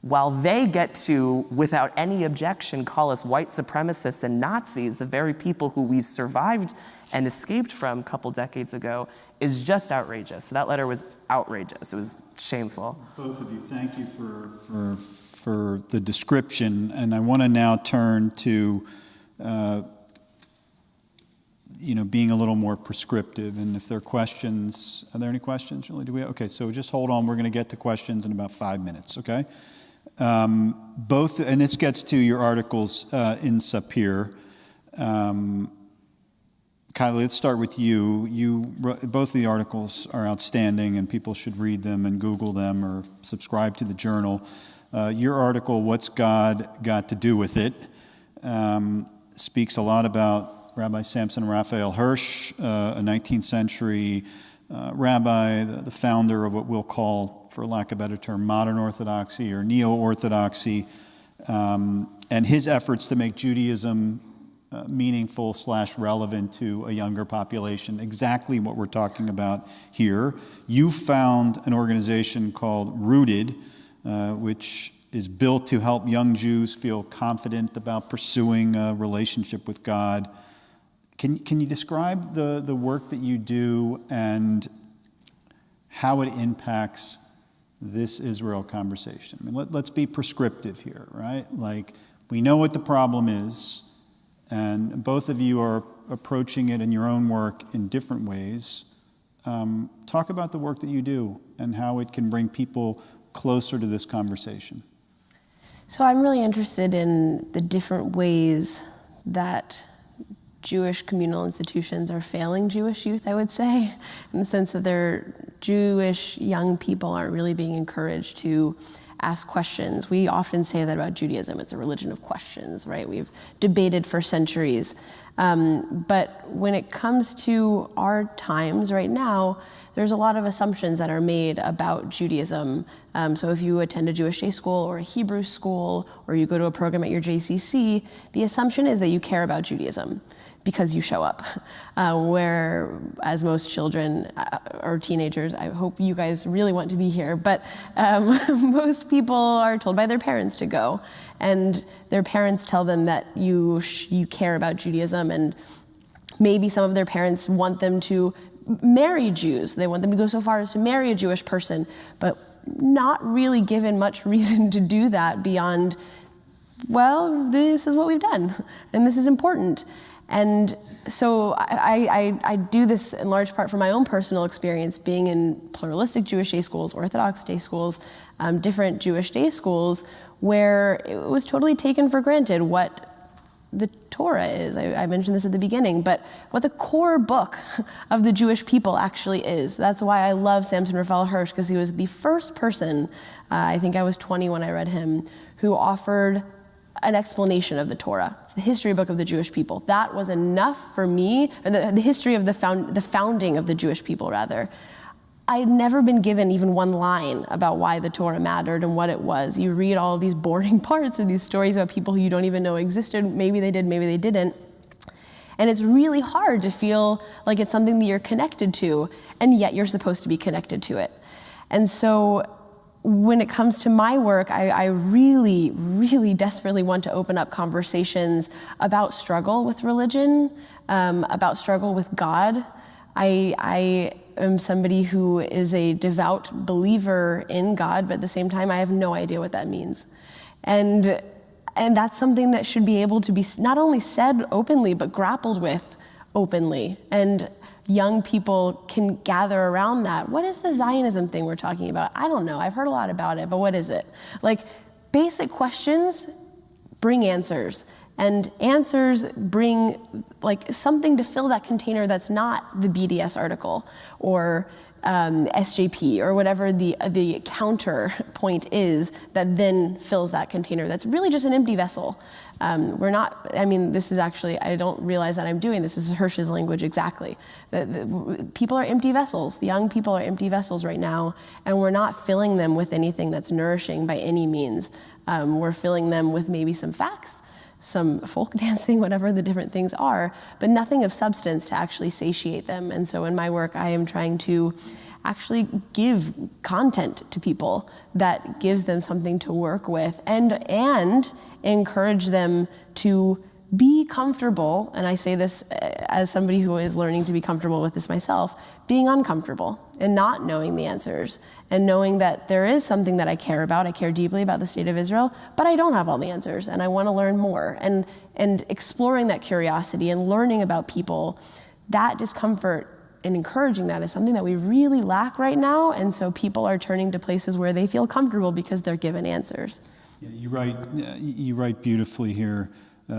while they get to, without any objection, call us white supremacists and Nazis, the very people who we survived and escaped from a couple decades ago, is just outrageous. So that letter was outrageous. It was shameful. Both of you, thank you for the description. And I want to now turn to being a little more prescriptive. And if there are questions, are there any questions? Really? Okay, so just hold on. We're going to get to questions in about 5 minutes, okay? Both, and this gets to your articles in Sapir. Kylie, let's start with you. Both of the articles are outstanding, and people should read them and Google them or subscribe to the journal. Your article, "What's God Got to Do with It?" speaks a lot about Rabbi Samson Raphael Hirsch, a 19th century rabbi, the founder of what we'll call, for lack of a better term, modern Orthodoxy or neo-Orthodoxy, and his efforts to make Judaism meaningful / relevant to a younger population, exactly what we're talking about here. You found an organization called Rooted, which is built to help young Jews feel confident about pursuing a relationship with God. Can you describe the work that you do and how it impacts this Israel conversation? I mean, let's be prescriptive here, right? Like, we know what the problem is, and both of you are approaching it in your own work in different ways. Talk about the work that you do and how it can bring people closer to this conversation. So I'm really interested in the different ways that Jewish communal institutions are failing Jewish youth, I would say, in the sense that their Jewish young people aren't really being encouraged to ask questions. We often say that about Judaism, it's a religion of questions, right? We've debated for centuries. But when it comes to our times right now, there's a lot of assumptions that are made about Judaism. So if you attend a Jewish day school or a Hebrew school, or you go to a program at your JCC, the assumption is that you care about Judaism. because you show up. Where, as most children or teenagers, I hope you guys really want to be here, but most people are told by their parents to go. And their parents tell them that you care about Judaism, and maybe some of their parents want them to marry Jews. They want them to go so far as to marry a Jewish person, but not really given much reason to do that beyond, well, this is what we've done, and this is important. And so I do this in large part from my own personal experience, being in pluralistic Jewish day schools, Orthodox day schools, different Jewish day schools, where it was totally taken for granted what the Torah is. I mentioned this at the beginning, but what the core book of the Jewish people actually is. That's why I love Samson Raphael Hirsch, because he was the first person, I think I was 20 when I read him, who offered an explanation of the Torah. It's the history book of the Jewish people. That was enough for me, the history of the founding of the Jewish people, rather. I had never been given even one line about why the Torah mattered and what it was. You read all of these boring parts of these stories about people who you don't even know existed. Maybe they did, maybe they didn't. And it's really hard to feel like it's something that you're connected to, and yet you're supposed to be connected to it. And so when it comes to my work, I really, really desperately want to open up conversations about struggle with religion, about struggle with God. I am somebody who is a devout believer in God, but at the same time, I have no idea what that means. And that's something that should be able to be not only said openly, but grappled with openly. And young people can gather around that. What is the Zionism thing we're talking about? I don't know. I've heard a lot about it, but what is it? Like, basic questions bring answers. And answers bring like something to fill that container that's not the BDS article or SJP or whatever the counterpoint is that then fills that container. That's really just an empty vessel. This is actually, I don't realize that I'm doing this. This is Hirsch's language exactly. People are empty vessels. The young people are empty vessels right now, and we're not filling them with anything that's nourishing by any means. We're filling them with maybe some facts, some folk dancing, whatever the different things are, but nothing of substance to actually satiate them. And so in my work, I am trying to actually give content to people that gives them something to work with and encourage them to be comfortable, and I say this as somebody who is learning to be comfortable with this myself, being uncomfortable and not knowing the answers and knowing that there is something that I care about. I care deeply about the state of Israel, but I don't have all the answers and I want to learn more. And exploring that curiosity and learning about people, that discomfort and encouraging that is something that we really lack right now. And so people are turning to places where they feel comfortable because they're given answers. Yeah, you write beautifully here.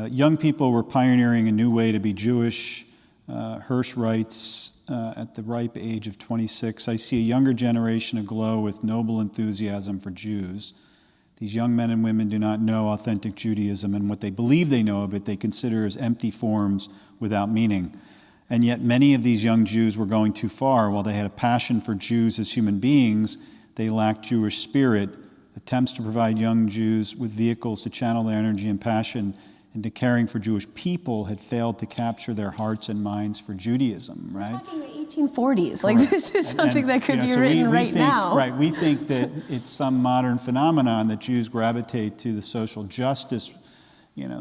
Young people were pioneering a new way to be Jewish. Hirsch writes, at the ripe age of 26, I see a younger generation aglow with noble enthusiasm for Jews. These young men and women do not know authentic Judaism, and what they believe they know of it, they consider as empty forms without meaning. And yet many of these young Jews were going too far. While they had a passion for Jews as human beings, they lacked Jewish spirit. Attempts to provide young Jews with vehicles to channel their energy and passion into caring for Jewish people had failed to capture their hearts and minds for Judaism, right? We're talking the 1840s. Like, this is something that could be written right now. Right, we think that it's some modern phenomenon that Jews gravitate to the social justice,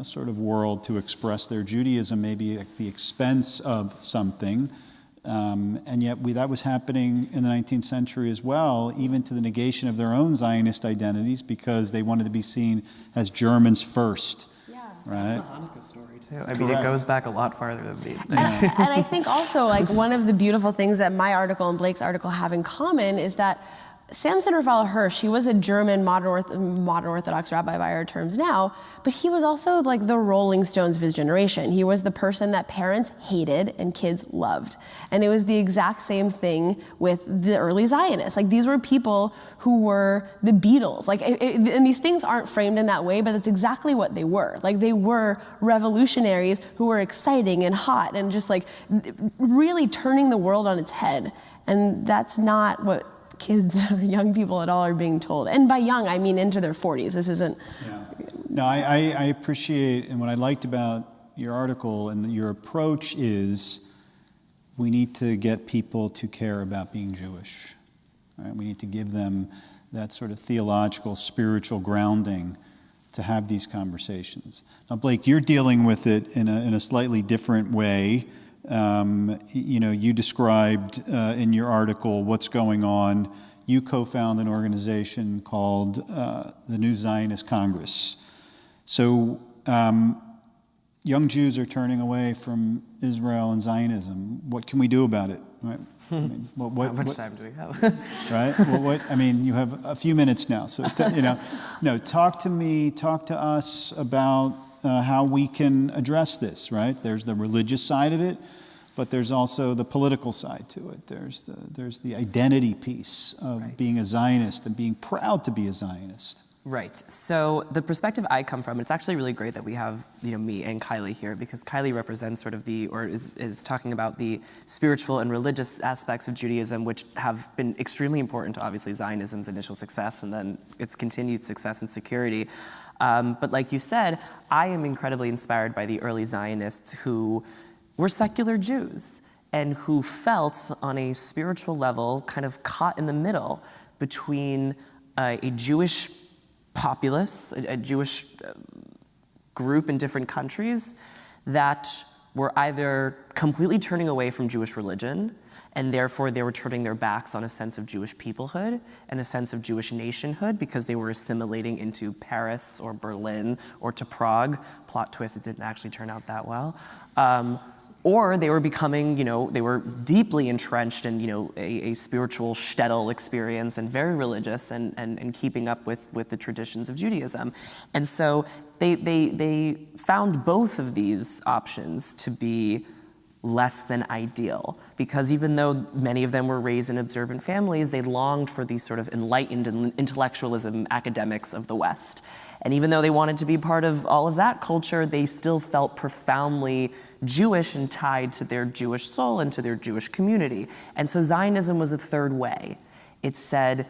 sort of world to express their Judaism, maybe at the expense of something. And yet that was happening in the 19th century as well, even to the negation of their own Zionist identities because they wanted to be seen as Germans first. Right. It's a Hanukkah story too. I mean, it goes back a lot farther than the. And I think also, like, one of the beautiful things that my article and Blake's article have in common is that Samson Raphael Hirsch, he was a German modern Orthodox rabbi by our terms now, but he was also like the Rolling Stones of his generation. He was the person that parents hated and kids loved. And it was the exact same thing with the early Zionists. Like, these were people who were the Beatles. Like, and these things aren't framed in that way, but that's exactly what they were. Like, they were revolutionaries who were exciting and hot and just like really turning the world on its head. And that's not what kids or young people at all are being told. And by young, I mean into their 40s. This isn't... Yeah. No, I appreciate, and what I liked about your article, and your approach is we need to get people to care about being Jewish. Right? We need to give them that sort of theological, spiritual grounding to have these conversations. Now, Blake, you're dealing with it in a slightly different way. You described in your article what's going on. You co-found an organization called the New Zionist Congress. So young Jews are turning away from Israel and Zionism. What can we do about it? Right? I mean, How much time do we have? Right? You have a few minutes now. So, talk to us about how we can address this, right? There's the religious side of it, but there's also the political side to it. There's the identity piece of being a Zionist and being proud to be a Zionist. Right. So the perspective I come from, it's actually really great that we have, me and Kylie here, because Kylie represents sort of is talking about the spiritual and religious aspects of Judaism, which have been extremely important to obviously Zionism's initial success and then its continued success and security. But like you said, I am incredibly inspired by the early Zionists who were secular Jews and who felt on a spiritual level kind of caught in the middle between a Jewish populace, a Jewish group in different countries that were either completely turning away from Jewish religion, and therefore they were turning their backs on a sense of Jewish peoplehood and a sense of Jewish nationhood because they were assimilating into Paris or Berlin or to Prague. Plot twist, it didn't actually turn out that well. Or they were becoming, they were deeply entrenched in, a spiritual shtetl experience and very religious and keeping up with the traditions of Judaism. And so they found both of these options to be less than ideal, because even though many of them were raised in observant families, they longed for these sort of enlightened intellectualism academics of the West. And even though they wanted to be part of all of that culture, they still felt profoundly Jewish and tied to their Jewish soul and to their Jewish community. And so Zionism was a third way. It said,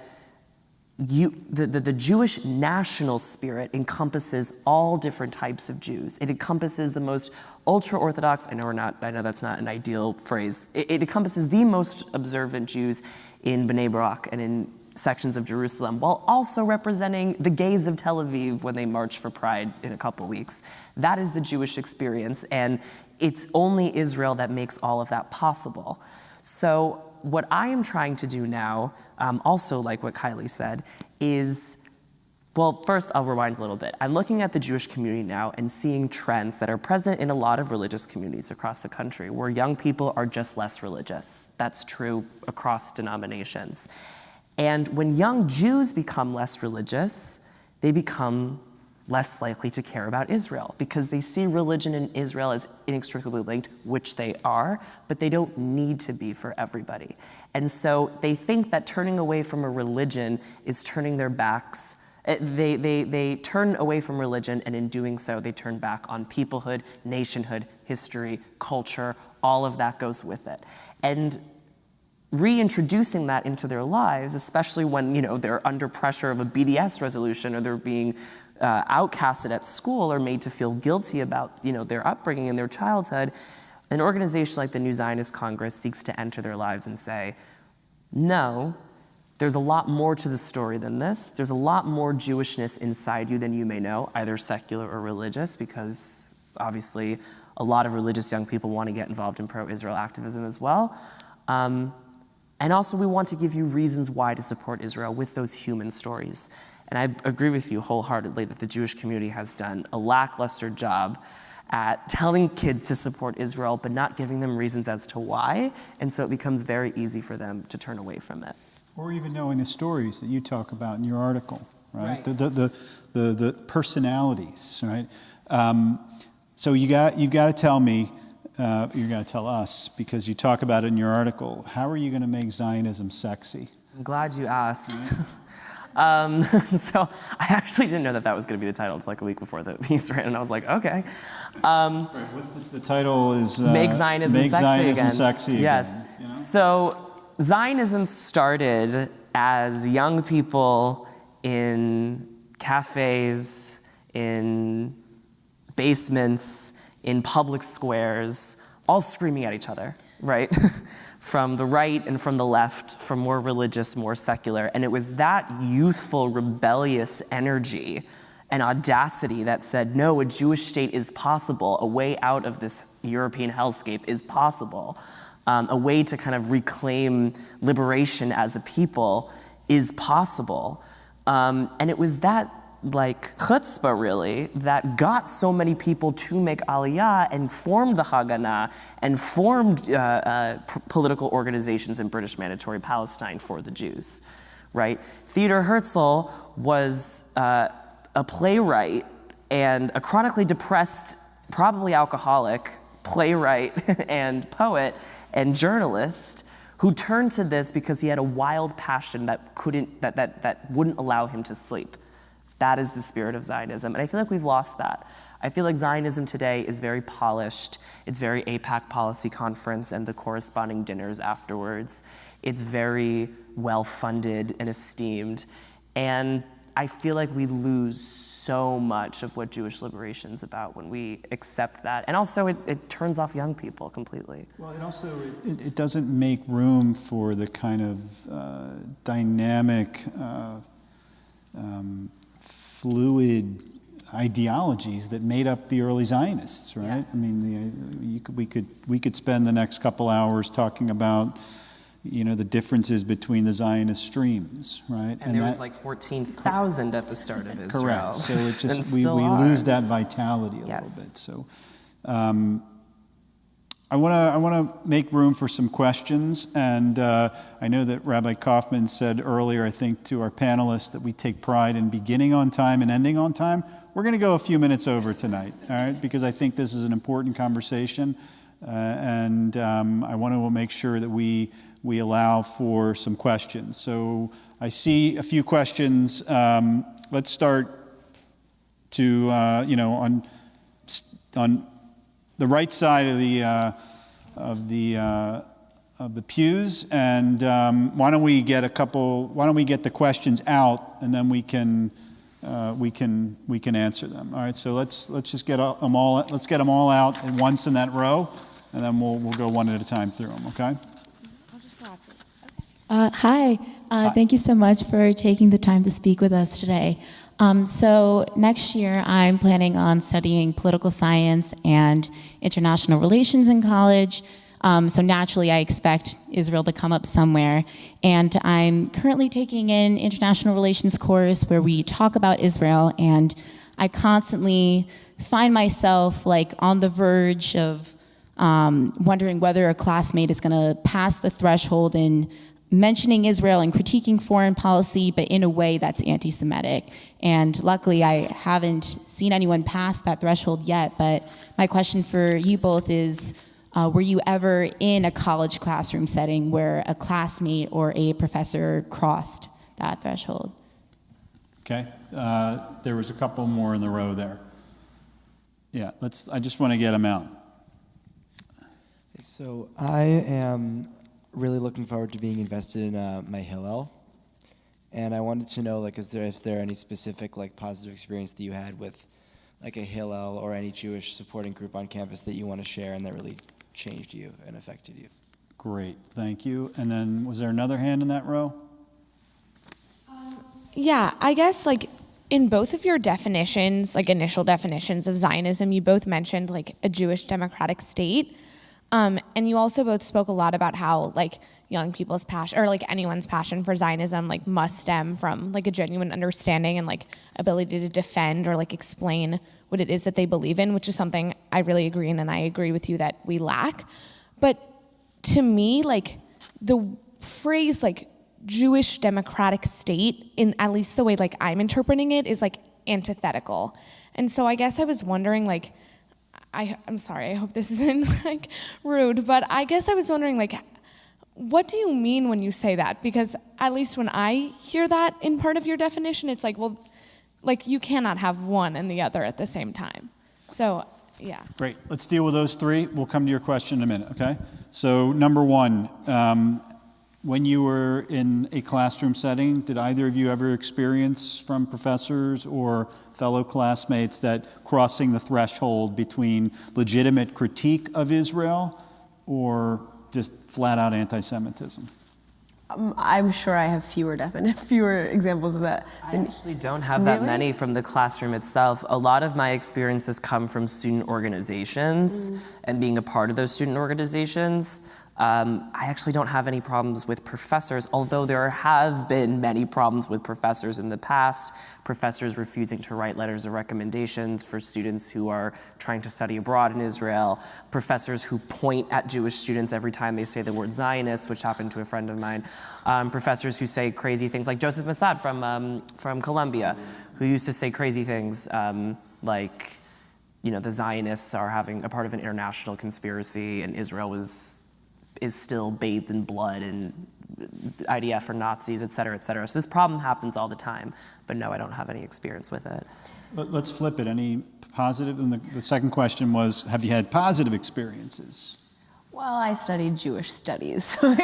the Jewish national spirit encompasses all different types of Jews. It encompasses the most ultra-Orthodox, I know that's not an ideal phrase, it encompasses the most observant Jews in Bnei Brak and in sections of Jerusalem, while also representing the gays of Tel Aviv when they march for Pride in a couple weeks. That is the Jewish experience, and it's only Israel that makes all of that possible. So what I am trying to do now, also like what Kylie said, is, well, first I'll rewind a little bit. I'm looking at the Jewish community now and seeing trends that are present in a lot of religious communities across the country, where young people are just less religious. That's true across denominations. And when young Jews become less religious, they become less likely to care about Israel because they see religion and Israel as inextricably linked, which they are, but they don't need to be for everybody. And so they think that turning away from a religion is turning their backs. They turn away from religion, and in doing so, they turn back on peoplehood, nationhood, history, culture, all of that goes with it. And reintroducing that into their lives, especially when they're under pressure of a BDS resolution or they're being outcasted at school or made to feel guilty about their upbringing and their childhood, an organization like the New Zionist Congress seeks to enter their lives and say, no, there's a lot more to the story than this. There's a lot more Jewishness inside you than you may know, either secular or religious, because obviously a lot of religious young people want to get involved in pro-Israel activism as well. And also we want to give you reasons why to support Israel with those human stories. And I agree with you wholeheartedly that the Jewish community has done a lackluster job at telling kids to support Israel, but not giving them reasons as to why. And so it becomes very easy for them to turn away from it. Or even knowing the stories that you talk about in your article, right? The personalities, right? So you got to tell me, you're going to tell us, because you talk about it in your article, how are you going to make Zionism sexy? I'm glad you asked. So I actually didn't know that was going to be the title until like a week before the piece ran, and I was like, okay. What's the title is? Make Zionism Sexy again. Yes. So Zionism started as young people in cafes, in basements, in public squares, all screaming at each other, right? From the right and from the left, from more religious, more secular. And it was that youthful, rebellious energy and audacity that said, no, a Jewish state is possible, a way out of this European hellscape is possible, a way to kind of reclaim liberation as a people is possible. And it was that chutzpah, really, that got so many people to make Aliyah and formed the Haganah and formed political organizations in British Mandatory Palestine for the Jews, right? Theodore Herzl was a playwright and a chronically depressed, probably alcoholic playwright and poet and journalist who turned to this because he had a wild passion that wouldn't allow him to sleep. That is the spirit of Zionism, and I feel like we've lost that. I feel like Zionism today is very polished. It's very AIPAC policy conference and the corresponding dinners afterwards. It's very well-funded and esteemed, and I feel like we lose so much of what Jewish liberation is about when we accept that. And also, it turns off young people completely. Well, it also, it doesn't make room for the kind of dynamic, fluid ideologies that made up the early Zionists, right? Yeah. I mean, we could spend the next couple hours talking about, the differences between the Zionist streams, right? And there was like 14,000 at the start of Israel. Correct. So it just we are. lose that vitality a little bit. So I want to make room for some questions, and I know that Rabbi Kaufman said earlier, I think, to our panelists that we take pride in beginning on time and ending on time. We're going to go a few minutes over tonight, all right? Because I think this is an important conversation, and I want to make sure that we allow for some questions. So I see a few questions. Let's start to on the right side of the pews, and why don't we get the questions out, and then we can answer them. All right. So let's just get them all. Let's get them all out at once in that row, and then we'll go one at a time through them. Okay. Hi. Thank you so much for taking the time to speak with us today. So next year, I'm planning on studying political science and international relations in college. So naturally, I expect Israel to come up somewhere. And I'm currently taking an international relations course where we talk about Israel, and I constantly find myself on the verge of wondering whether a classmate is going to pass the threshold in mentioning Israel and critiquing foreign policy, but in a way that's anti-Semitic. And luckily, I haven't seen anyone pass that threshold yet, but my question for you both is, were you ever in a college classroom setting where a classmate or a professor crossed that threshold? Okay. There was a couple more in the row there. Yeah, I just want to get them out. So I am really looking forward to being invested in my Hillel, and I wanted to know, if there any specific positive experience that you had with a Hillel or any Jewish supporting group on campus that you want to share and that really changed you and affected you. Great, thank you. And then was there another hand in that row? Yeah, I guess in both of your definitions, initial definitions of Zionism, you both mentioned a Jewish democratic state. And you also both spoke a lot about how young people's passion, or anyone's passion for Zionism, must stem from a genuine understanding and ability to defend or explain what it is that they believe in, which is something I really agree in, and I agree with you that we lack. But to me, the phrase Jewish democratic state, in at least the way I'm interpreting it, is antithetical. And so I guess I was wondering I'm sorry, I hope this isn't rude, but I guess I was wondering what do you mean when you say that? Because at least when I hear that in part of your definition, it's you cannot have one and the other at the same time. So, yeah. Great. Let's deal with those three. We'll come to your question in a minute, okay? So number one, When you were in a classroom setting, did either of you ever experience from professors or fellow classmates that crossing the threshold between legitimate critique of Israel or just flat out anti-Semitism? I'm sure I have fewer examples of that. I actually don't have that many from the classroom itself. A lot of my experiences come from student organizations and being a part of those student organizations. I actually don't have any problems with professors, although there have been many problems with professors in the past. Professors refusing to write letters of recommendations for students who are trying to study abroad in Israel. Professors who point at Jewish students every time they say the word Zionist, which happened to a friend of mine. Professors who say crazy things, like Joseph Massad from Columbia, who used to say crazy things like, the Zionists are having a part of an international conspiracy and Israel is still bathed in blood and IDF or Nazis, et cetera, et cetera. So this problem happens all the time, but no, I don't have any experience with it. Let's flip it. Any positive? And the second question was, have you had positive experiences? Well, I studied Jewish studies, so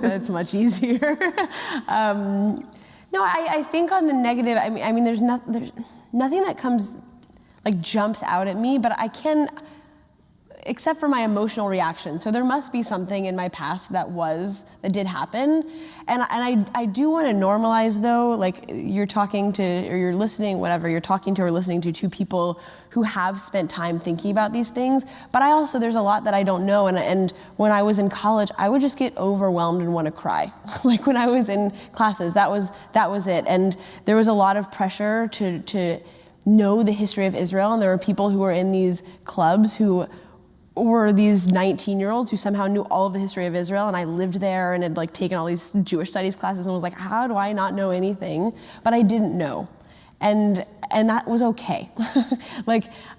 that's much easier. No, I think on the negative, I mean, there's nothing that comes, jumps out at me, but I can, except for my emotional reaction. So there must be something in my past that did happen. And I do want to normalize, though, you're talking to, or you're listening, whatever, you're talking to or listening to two people who have spent time thinking about these things. But there's a lot that I don't know. And when I was in college, I would just get overwhelmed and want to cry. When I was in classes, that was it. And there was a lot of pressure to know the history of Israel. And there were people who were in these clubs who were these 19-year-olds who somehow knew all of the history of Israel, and I lived there and had taken all these Jewish studies classes and was like, how do I not know anything? But I didn't know. And that was okay.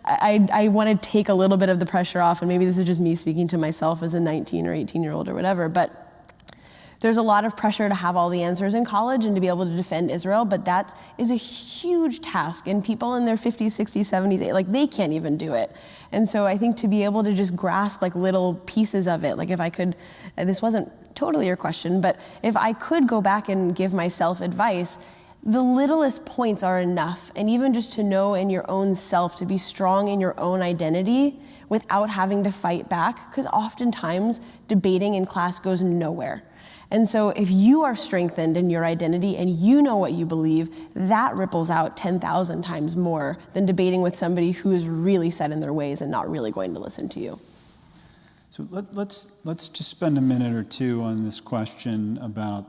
I want to take a little bit of the pressure off, and maybe this is just me speaking to myself as a 19 or 18-year-old or whatever, but there's a lot of pressure to have all the answers in college and to be able to defend Israel, but that is a huge task, and people in their 50s, 60s, 70s, they can't even do it. And so I think to be able to just grasp little pieces of it, if I could, this wasn't totally your question, but if I could go back and give myself advice, the littlest points are enough. And even just to know in your own self, to be strong in your own identity without having to fight back, because oftentimes debating in class goes nowhere. And so if you are strengthened in your identity and you know what you believe, that ripples out 10,000 times more than debating with somebody who is really set in their ways and not really going to listen to you. So let's just spend a minute or two on this question about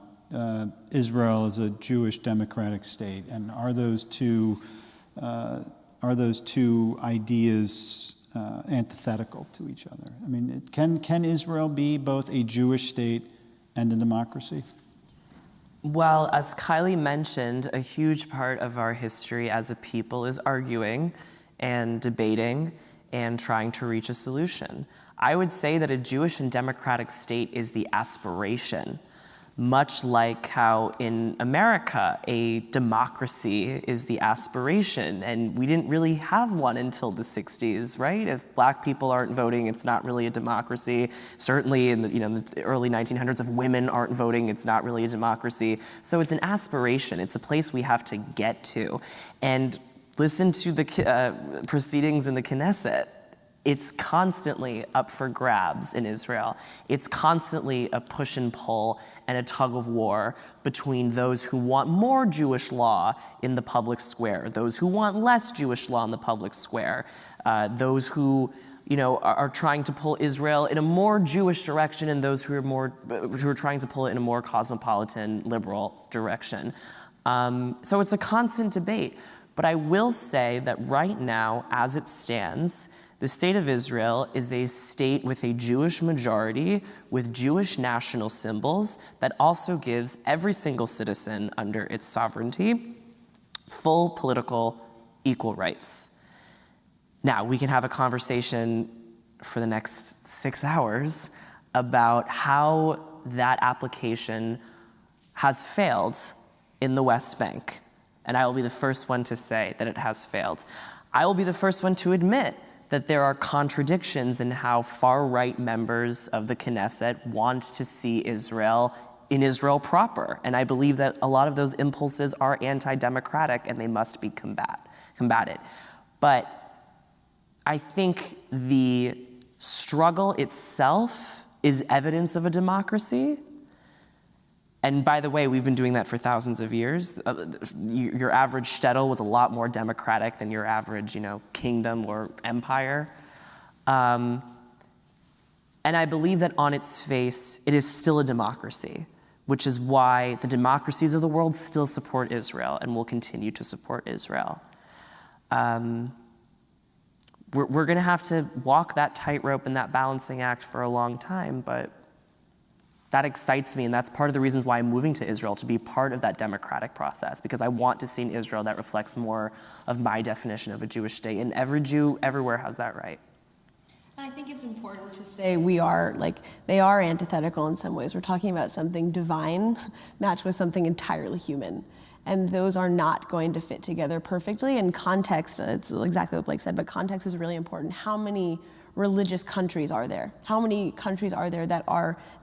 Israel as a Jewish democratic state, and are those two ideas antithetical to each other? I mean, can Israel be both a Jewish state and a democracy? Well, as Kylie mentioned, a huge part of our history as a people is arguing and debating and trying to reach a solution. I would say that a Jewish and democratic state is the aspiration, much like how in America a democracy is the aspiration, and we didn't really have one until the 60s, right? If black people aren't voting, it's not really a democracy. Certainly in the early 1900s, if women aren't voting, it's not really a democracy. So it's an aspiration. It's a place we have to get to. And listen to the proceedings in the Knesset. It's constantly up for grabs in Israel. It's constantly a push and pull and a tug of war between those who want more Jewish law in the public square, those who want less Jewish law in the public square, those who are trying to pull Israel in a more Jewish direction, and those who are trying to pull it in a more cosmopolitan, liberal direction. So it's a constant debate. But I will say that right now, as it stands, the state of Israel is a state with a Jewish majority, with Jewish national symbols, that also gives every single citizen under its sovereignty full political equal rights. Now, we can have a conversation for the next 6 hours about how that application has failed in the West Bank. And I will be the first one to say that it has failed. I will be the first one to admit that there are contradictions in how far-right members of the Knesset want to see Israel in Israel proper. And I believe that a lot of those impulses are anti-democratic and they must be combated. But I think the struggle itself is evidence of a democracy. And by the way, we've been doing that for thousands of years. Your average shtetl was a lot more democratic than your average, kingdom or empire. And I believe that on its face, it is still a democracy, which is why the democracies of the world still support Israel and will continue to support Israel. We're going to have to walk that tightrope and that balancing act for a long time, but that excites me, and that's part of the reasons why I'm moving to Israel, to be part of that democratic process, because I want to see an Israel that reflects more of my definition of a Jewish state, and every Jew everywhere has that right. I think it's important to say they are antithetical in some ways. We're talking about something divine matched with something entirely human. And those are not going to fit together perfectly. And context, it's exactly what Blake said, but context is really important. How many religious countries are there? How many countries are there that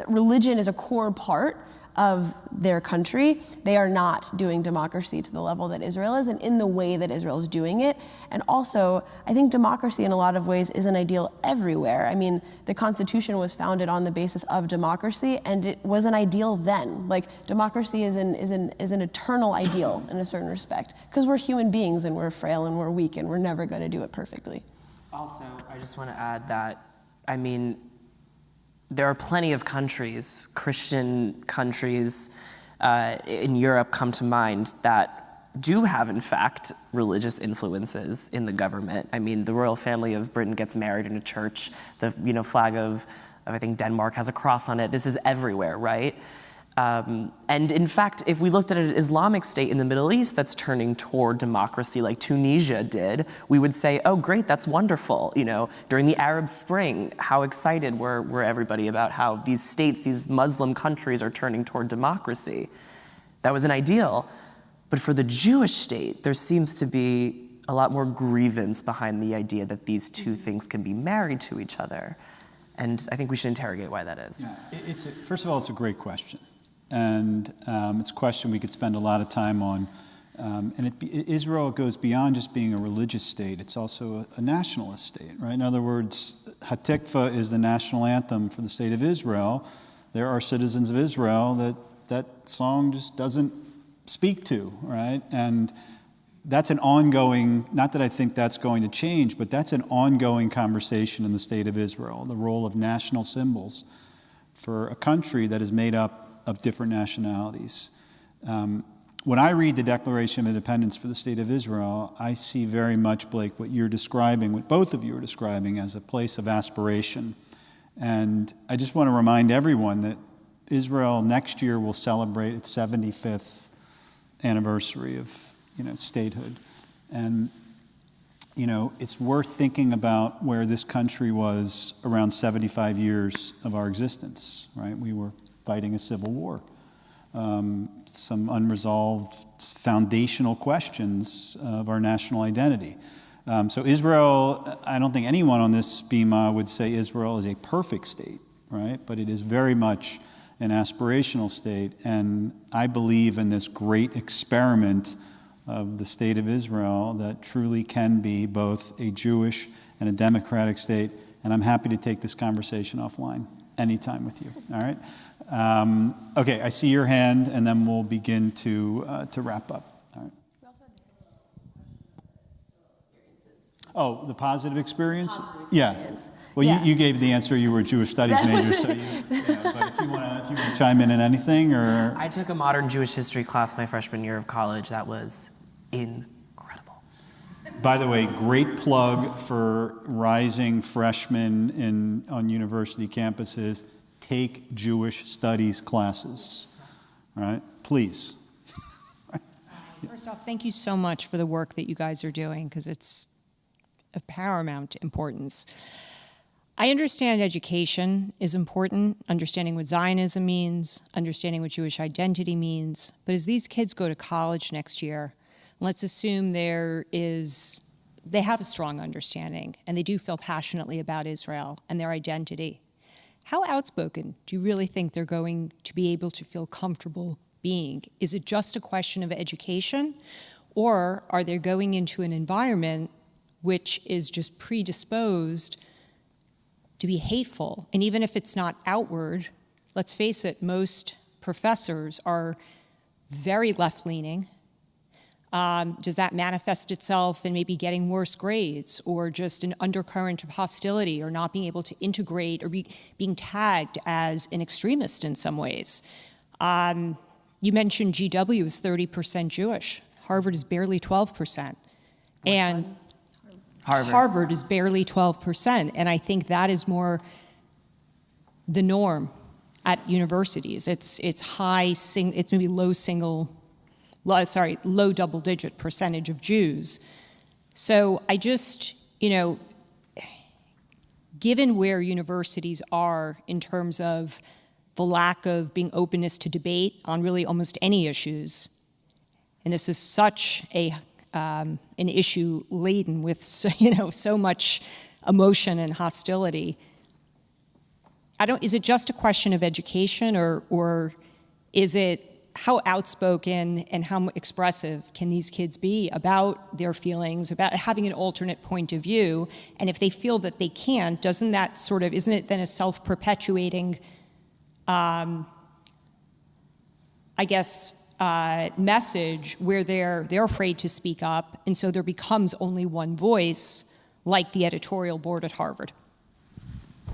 religion is a core part of their country? They are not doing democracy to the level that Israel is and in the way that Israel is doing it. And also, I think democracy in a lot of ways is an ideal everywhere. I mean, the Constitution was founded on the basis of democracy, and it was an ideal then. Like, democracy is an eternal ideal in a certain respect, because we're human beings and we're frail and we're weak and we're never going to do it perfectly. Also, I just want to add that, there are plenty of countries, Christian countries in Europe come to mind, that do have, in fact, religious influences in the government. The royal family of Britain gets married in a church. The flag of I think Denmark has a cross on it. This is everywhere, right? And in fact, if we looked at an Islamic state in the Middle East that's turning toward democracy like Tunisia did, we would say, oh, great, that's wonderful. During the Arab Spring, how excited were everybody about how these states, these Muslim countries are turning toward democracy. That was an ideal. But for the Jewish state, there seems to be a lot more grievance behind the idea that these two things can be married to each other. And I think we should interrogate why that is. Yeah, first of all, it's a great question. And it's a question we could spend a lot of time on. Israel goes beyond just being a religious state. It's also a nationalist state, right? In other words, Hatikva is the national anthem for the state of Israel. There are citizens of Israel that song just doesn't speak to, right? And that's an ongoing, not that I think that's going to change, but that's an ongoing conversation in the state of Israel, the role of national symbols for a country that is made up of different nationalities. When I read the Declaration of Independence for the State of Israel, I see very much, Blake, what you're describing, what both of you are describing as a place of aspiration. And I just want to remind everyone that Israel next year will celebrate its 75th anniversary of statehood. And it's worth thinking about where this country was around 75 years of our existence, right? We were fighting a civil war, some unresolved foundational questions of our national identity. So Israel, I don't think anyone on this bima would say Israel is a perfect state, right? But it is very much an aspirational state, and I believe in this great experiment of the state of Israel that truly can be both a Jewish and a democratic state, and I'm happy to take this conversation offline anytime with you, all right? Okay, I see your hand, and then we'll begin to wrap up. All right. Oh, the positive experience? Yeah. Well, yeah. You gave the answer. You were a Jewish studies major, so but if you want to chime in on anything, or I took a modern Jewish history class my freshman year of college. That was incredible. By the way, great plug for rising freshmen on university campuses. Take Jewish studies classes, right? Please. First off, thank you so much for the work that you guys are doing, because it's of paramount importance. I understand education is important, understanding what Zionism means, understanding what Jewish identity means, but as these kids go to college next year, let's assume there is they have a strong understanding, and they do feel passionately about Israel and their identity. How outspoken do you really think they're going to be able to feel comfortable being? Is it just a question of education, or are they going into an environment which is just predisposed to be hateful? And even if it's not outward, let's face it, most professors are very left-leaning. Does that manifest itself in maybe getting worse grades, or just an undercurrent of hostility, or not being able to integrate, or being tagged as an extremist in some ways? You mentioned GW is 30% Jewish. Harvard is barely 12%. And Harvard is barely 12%. And I think that is more the norm at universities. It's high, it's maybe low double-digit percentage of Jews. So I just, given where universities are in terms of the lack of being openness to debate on really almost any issues, and this is such an issue laden with so much emotion and hostility. Is it just a question of education, or is it how outspoken and how expressive can these kids be about their feelings, about having an alternate point of view? And if they feel that they can't, isn't it then a self-perpetuating, message where they're afraid to speak up, and so there becomes only one voice, like the editorial board at Harvard?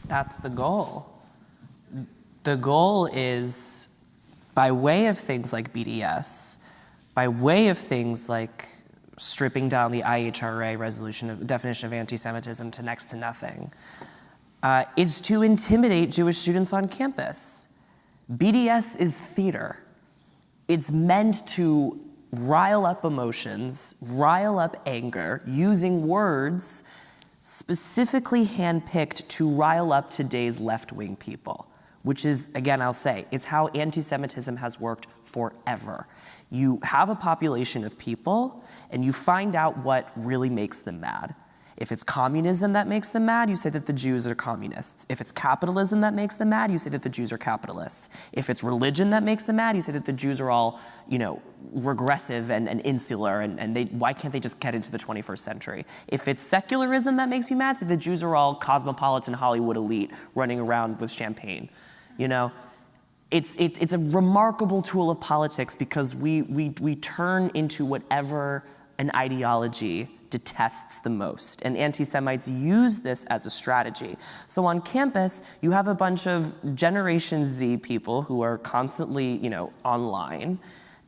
That's the goal. The goal is, by way of things like BDS, by way of things like stripping down the IHRA definition of anti-Semitism to next to nothing, is to intimidate Jewish students on campus. BDS is theater. It's meant to rile up emotions, rile up anger, using words specifically handpicked to rile up today's left-wing people, which is, again, I'll say, is how anti-Semitism has worked forever. You have a population of people, and you find out what really makes them mad. If it's communism that makes them mad, you say that the Jews are communists. If it's capitalism that makes them mad, you say that the Jews are capitalists. If it's religion that makes them mad, you say that the Jews are all, regressive and insular, and why can't they just get into the 21st century? If it's secularism that makes you mad, say the Jews are all cosmopolitan Hollywood elite running around with champagne. It's a remarkable tool of politics, because we turn into whatever an ideology detests the most, and anti-Semites use this as a strategy. So on campus, you have a bunch of Generation Z people who are constantly, online.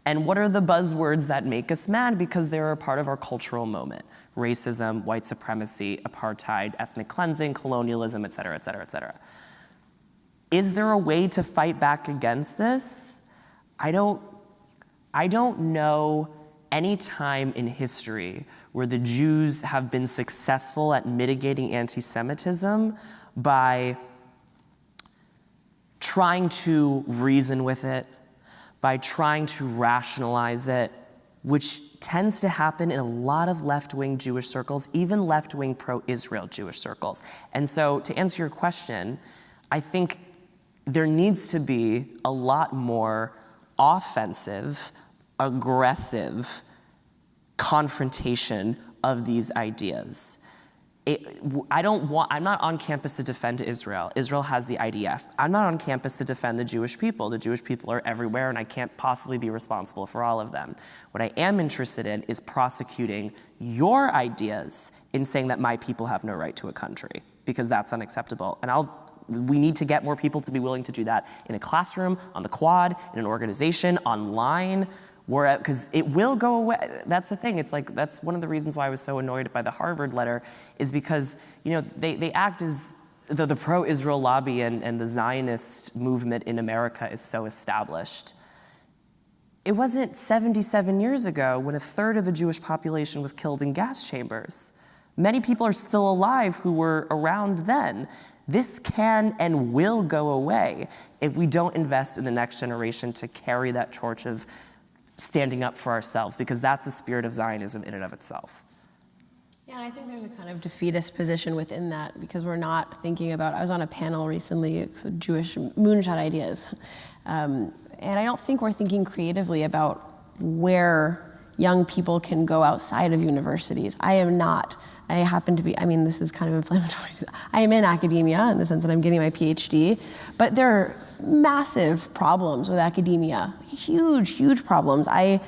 And what are the buzzwords that make us mad? Because they're a part of our cultural moment: racism, white supremacy, apartheid, ethnic cleansing, colonialism, et cetera, et cetera, et cetera. Is there a way to fight back against this? I don't know any time in history where the Jews have been successful at mitigating anti-Semitism by trying to reason with it, by trying to rationalize it, which tends to happen in a lot of left-wing Jewish circles, even left-wing pro-Israel Jewish circles. And so, to answer your question, I think there needs to be a lot more offensive, aggressive confrontation of these ideas. I'm not on campus to defend Israel. Israel has the IDF. I'm not on campus to defend the Jewish people. The Jewish people are everywhere, and I can't possibly be responsible for all of them. What I am interested in is prosecuting your ideas in saying that my people have no right to a country, because that's unacceptable. And we need to get more people to be willing to do that in a classroom, on the quad, in an organization, online, because it will go away. That's the thing. It's like, that's one of the reasons why I was so annoyed by the Harvard letter, is because, they act as though the pro-Israel lobby and the Zionist movement in America is so established. It wasn't 77 years ago when a third of the Jewish population was killed in gas chambers. Many people are still alive who were around then. This can and will go away if we don't invest in the next generation to carry that torch of standing up for ourselves, because that's the spirit of Zionism in and of itself. Yeah, and I think there's a kind of defeatist position within that because we're not thinking about, I was on a panel recently, Jewish moonshot ideas. And I don't think we're thinking creatively about where young people can go outside of universities. I am not. I happen to be, I mean, this is kind of inflammatory. I am in academia in the sense that I'm getting my PhD, but there are massive problems with academia, huge, huge problems. I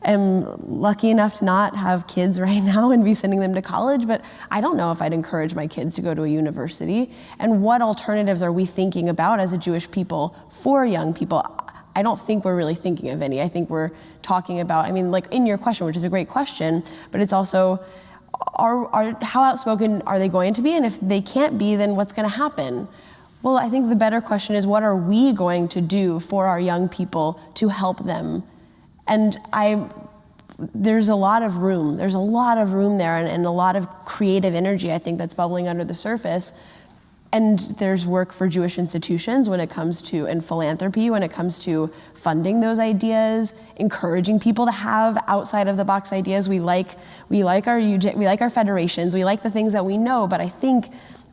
am lucky enough to not have kids right now and be sending them to college, but I don't know if I'd encourage my kids to go to a university. And what alternatives are we thinking about as a Jewish people for young people? I don't think we're really thinking of any. I think we're talking about, I mean, like in your question, which is a great question, but it's also, how outspoken are they going to be? And if they can't be, then what's going to happen? Well, I think the better question is, what are we going to do for our young people to help them? And there's a lot of room. There's a lot of room there and a lot of creative energy, I think, that's bubbling under the surface. And there's work for Jewish institutions when it comes to, and philanthropy when it comes to funding those ideas, encouraging people to have outside of the box ideas. We like our federations, we like the things that we know, but I think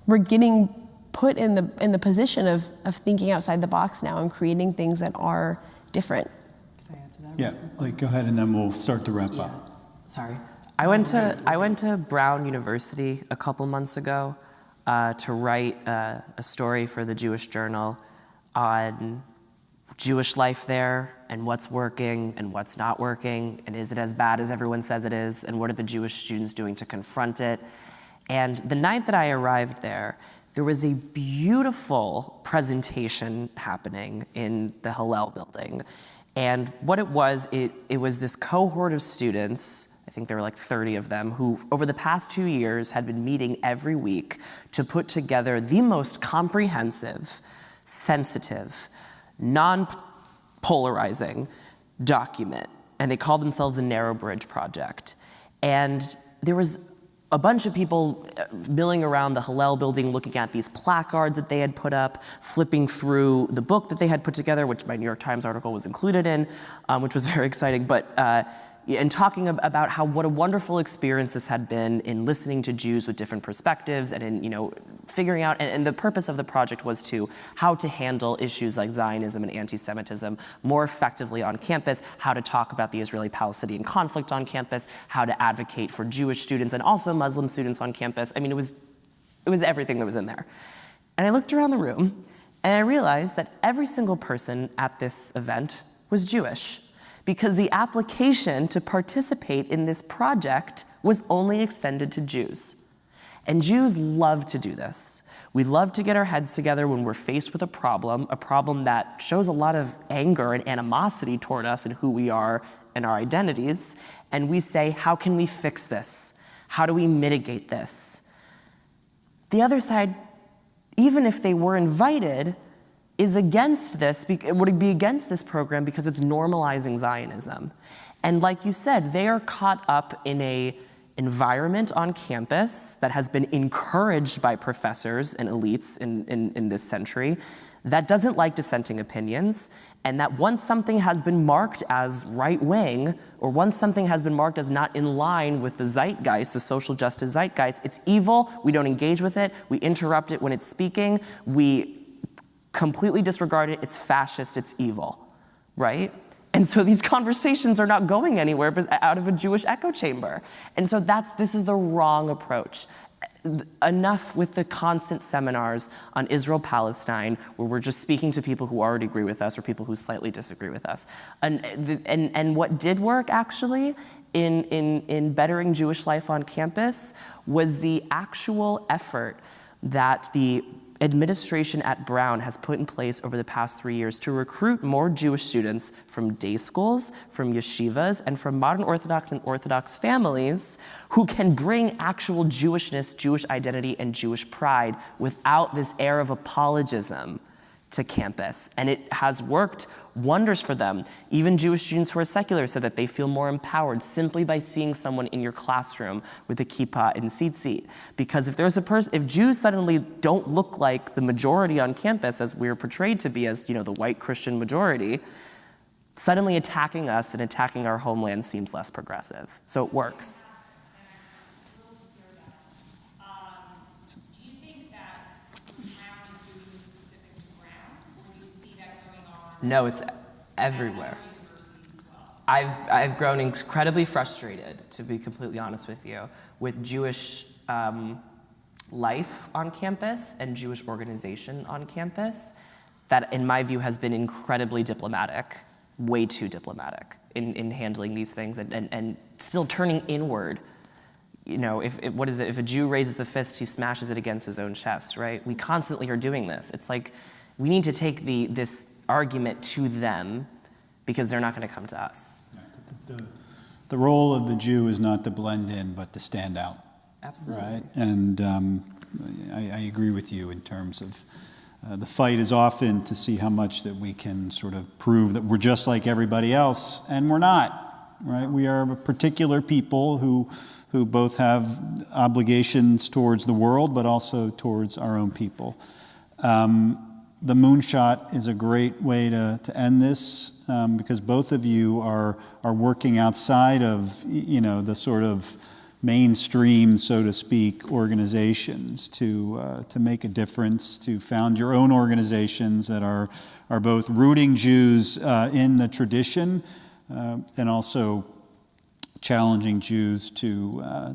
we're getting put in the position of thinking outside the box now and creating things that are different. Can I answer that? Yeah, go ahead and then we'll start to wrap up. Sorry. I went to Brown University a couple months ago to write a story for the Jewish Journal on Jewish life there and what's working and what's not working, and is it as bad as everyone says it is, and what are the Jewish students doing to confront it. And the night that I arrived there was a beautiful presentation happening in the Hillel building. And what it was this cohort of students, I think there were like 30 of them, who over the past 2 years had been meeting every week to put together the most comprehensive, sensitive, non-polarizing document. And they called themselves the Narrow Bridge Project. And there was a bunch of people milling around the Hillel building looking at these placards that they had put up, flipping through the book that they had put together, which my New York Times article was included in, which was very exciting, and talking about what a wonderful experience this had been in listening to Jews with different perspectives and in, figuring out, and the purpose of the project was how to handle issues like Zionism and anti-Semitism more effectively on campus, how to talk about the Israeli-Palestinian conflict on campus, how to advocate for Jewish students and also Muslim students on campus. I mean, it was everything that was in there. And I looked around the room and I realized that every single person at this event was Jewish, because the application to participate in this project was only extended to Jews. And Jews love to do this. We love to get our heads together when we're faced with a problem that shows a lot of anger and animosity toward us and who we are and our identities, and we say, how can we fix this? How do we mitigate this? The other side, even if they were invited, is against this, would be against this program because it's normalizing Zionism. And like you said, they are caught up in an environment on campus that has been encouraged by professors and elites in this century that doesn't like dissenting opinions, and that once something has been marked as right-wing, or once something has been marked as not in line with the zeitgeist, the social justice zeitgeist, it's evil, we don't engage with it, we interrupt it when it's speaking, we completely disregard it, it's fascist, it's evil, right? And so these conversations are not going anywhere but out of a Jewish echo chamber. And so this is the wrong approach. Enough with the constant seminars on Israel-Palestine where we're just speaking to people who already agree with us or people who slightly disagree with us. And what did work actually in bettering Jewish life on campus was the actual effort that the administration at Brown has put in place over the past 3 years to recruit more Jewish students from day schools, from yeshivas, and from modern Orthodox and Orthodox families who can bring actual Jewishness, Jewish identity, and Jewish pride without this air of apologism to campus. And it has worked wonders for them. Even Jewish students who are secular said that they feel more empowered simply by seeing someone in your classroom with a kippah and tzitzit. Because if Jews suddenly don't look like the majority on campus as we're portrayed to be as, the white Christian majority, suddenly attacking us and attacking our homeland seems less progressive. So it works. No, it's everywhere. I've grown incredibly frustrated, to be completely honest with you, with Jewish life on campus and Jewish organization on campus that, in my view, has been incredibly diplomatic, way too diplomatic in handling these things and still turning inward. You know, if a Jew raises a fist, he smashes it against his own chest, right? We constantly are doing this. It's like we need to take this argument to them because they're not going to come to us. The role of the Jew is not to blend in, but to stand out. Absolutely. Right? And I agree with you in terms of the fight is often to see how much that we can sort of prove that we're just like everybody else, and we're not, right? We are a particular people who both have obligations towards the world, but also towards our own people. The moonshot is a great way to end this because both of you are working outside of, you know, the sort of mainstream, so to speak, organizations to make a difference, to found your own organizations that are both rooting Jews in the tradition and also challenging Jews to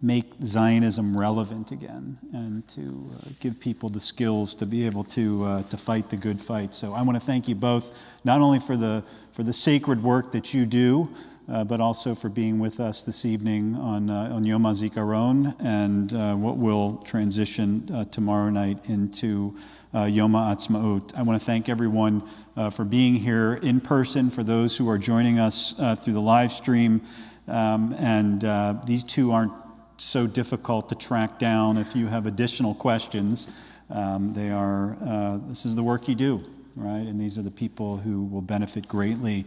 make Zionism relevant again and to give people the skills to be able to fight the good fight. So I want to thank you both, not only for the sacred work that you do, but also for being with us this evening on Yom HaZikaron and what will transition tomorrow night into Yom HaAtzma'ut. I want to thank everyone for being here in person, for those who are joining us through the live stream. And these two aren't so difficult to track down if you have additional questions. This is the work you do, right? And these are the people who will benefit greatly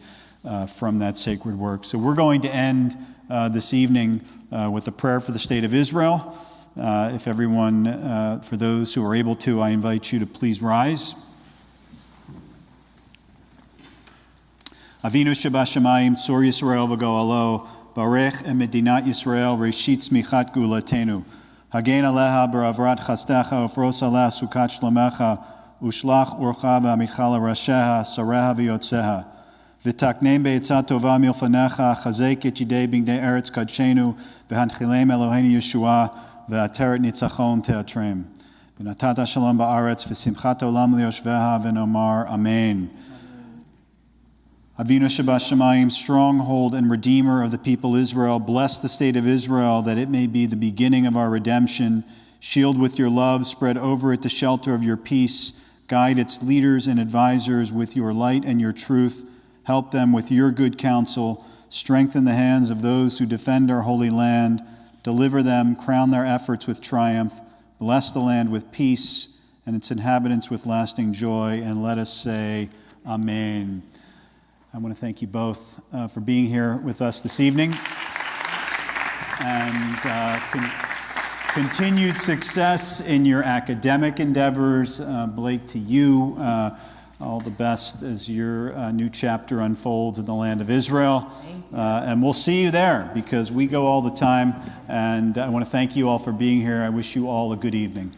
from that sacred work. So we're going to end this evening with a prayer for the state of Israel. If everyone, for those who are able to, I invite you to please rise. Avinu Shebashamayim, Tzor Yisrael v'Go'alo, Barech et Medinat Yisrael, Reshit Tzmichat Gulatenu. Hagen Aleha b'Avrat Chastecha, Ufros Aleh Sukat Shlomecha, Ushlach Urcha v'Amichal Rasheha, Sareha v'Yotzeha. V'taknem be'etzat tova milfanecha, Chazek et Yidei b'Gnei Eretz Kadshenu, V'hanchilem Eloheinu Yeshua, V'ateret Nitzachon Teatrem. V'natata Shalom ba'aretz, V'simchat olam liyoshveha, V'nomar Amen. Avinu Shebashamayim, stronghold and redeemer of the people Israel, bless the state of Israel that it may be the beginning of our redemption. Shield with your love, spread over it the shelter of your peace. Guide its leaders and advisors with your light and your truth. Help them with your good counsel. Strengthen the hands of those who defend our holy land. Deliver them, crown their efforts with triumph. Bless the land with peace and its inhabitants with lasting joy. And let us say, Amen. I want to thank you both for being here with us this evening. And continued success in your academic endeavors. Blake, to you, all the best as your new chapter unfolds in the land of Israel. And we'll see you there because we go all the time. And I want to thank you all for being here. I wish you all a good evening.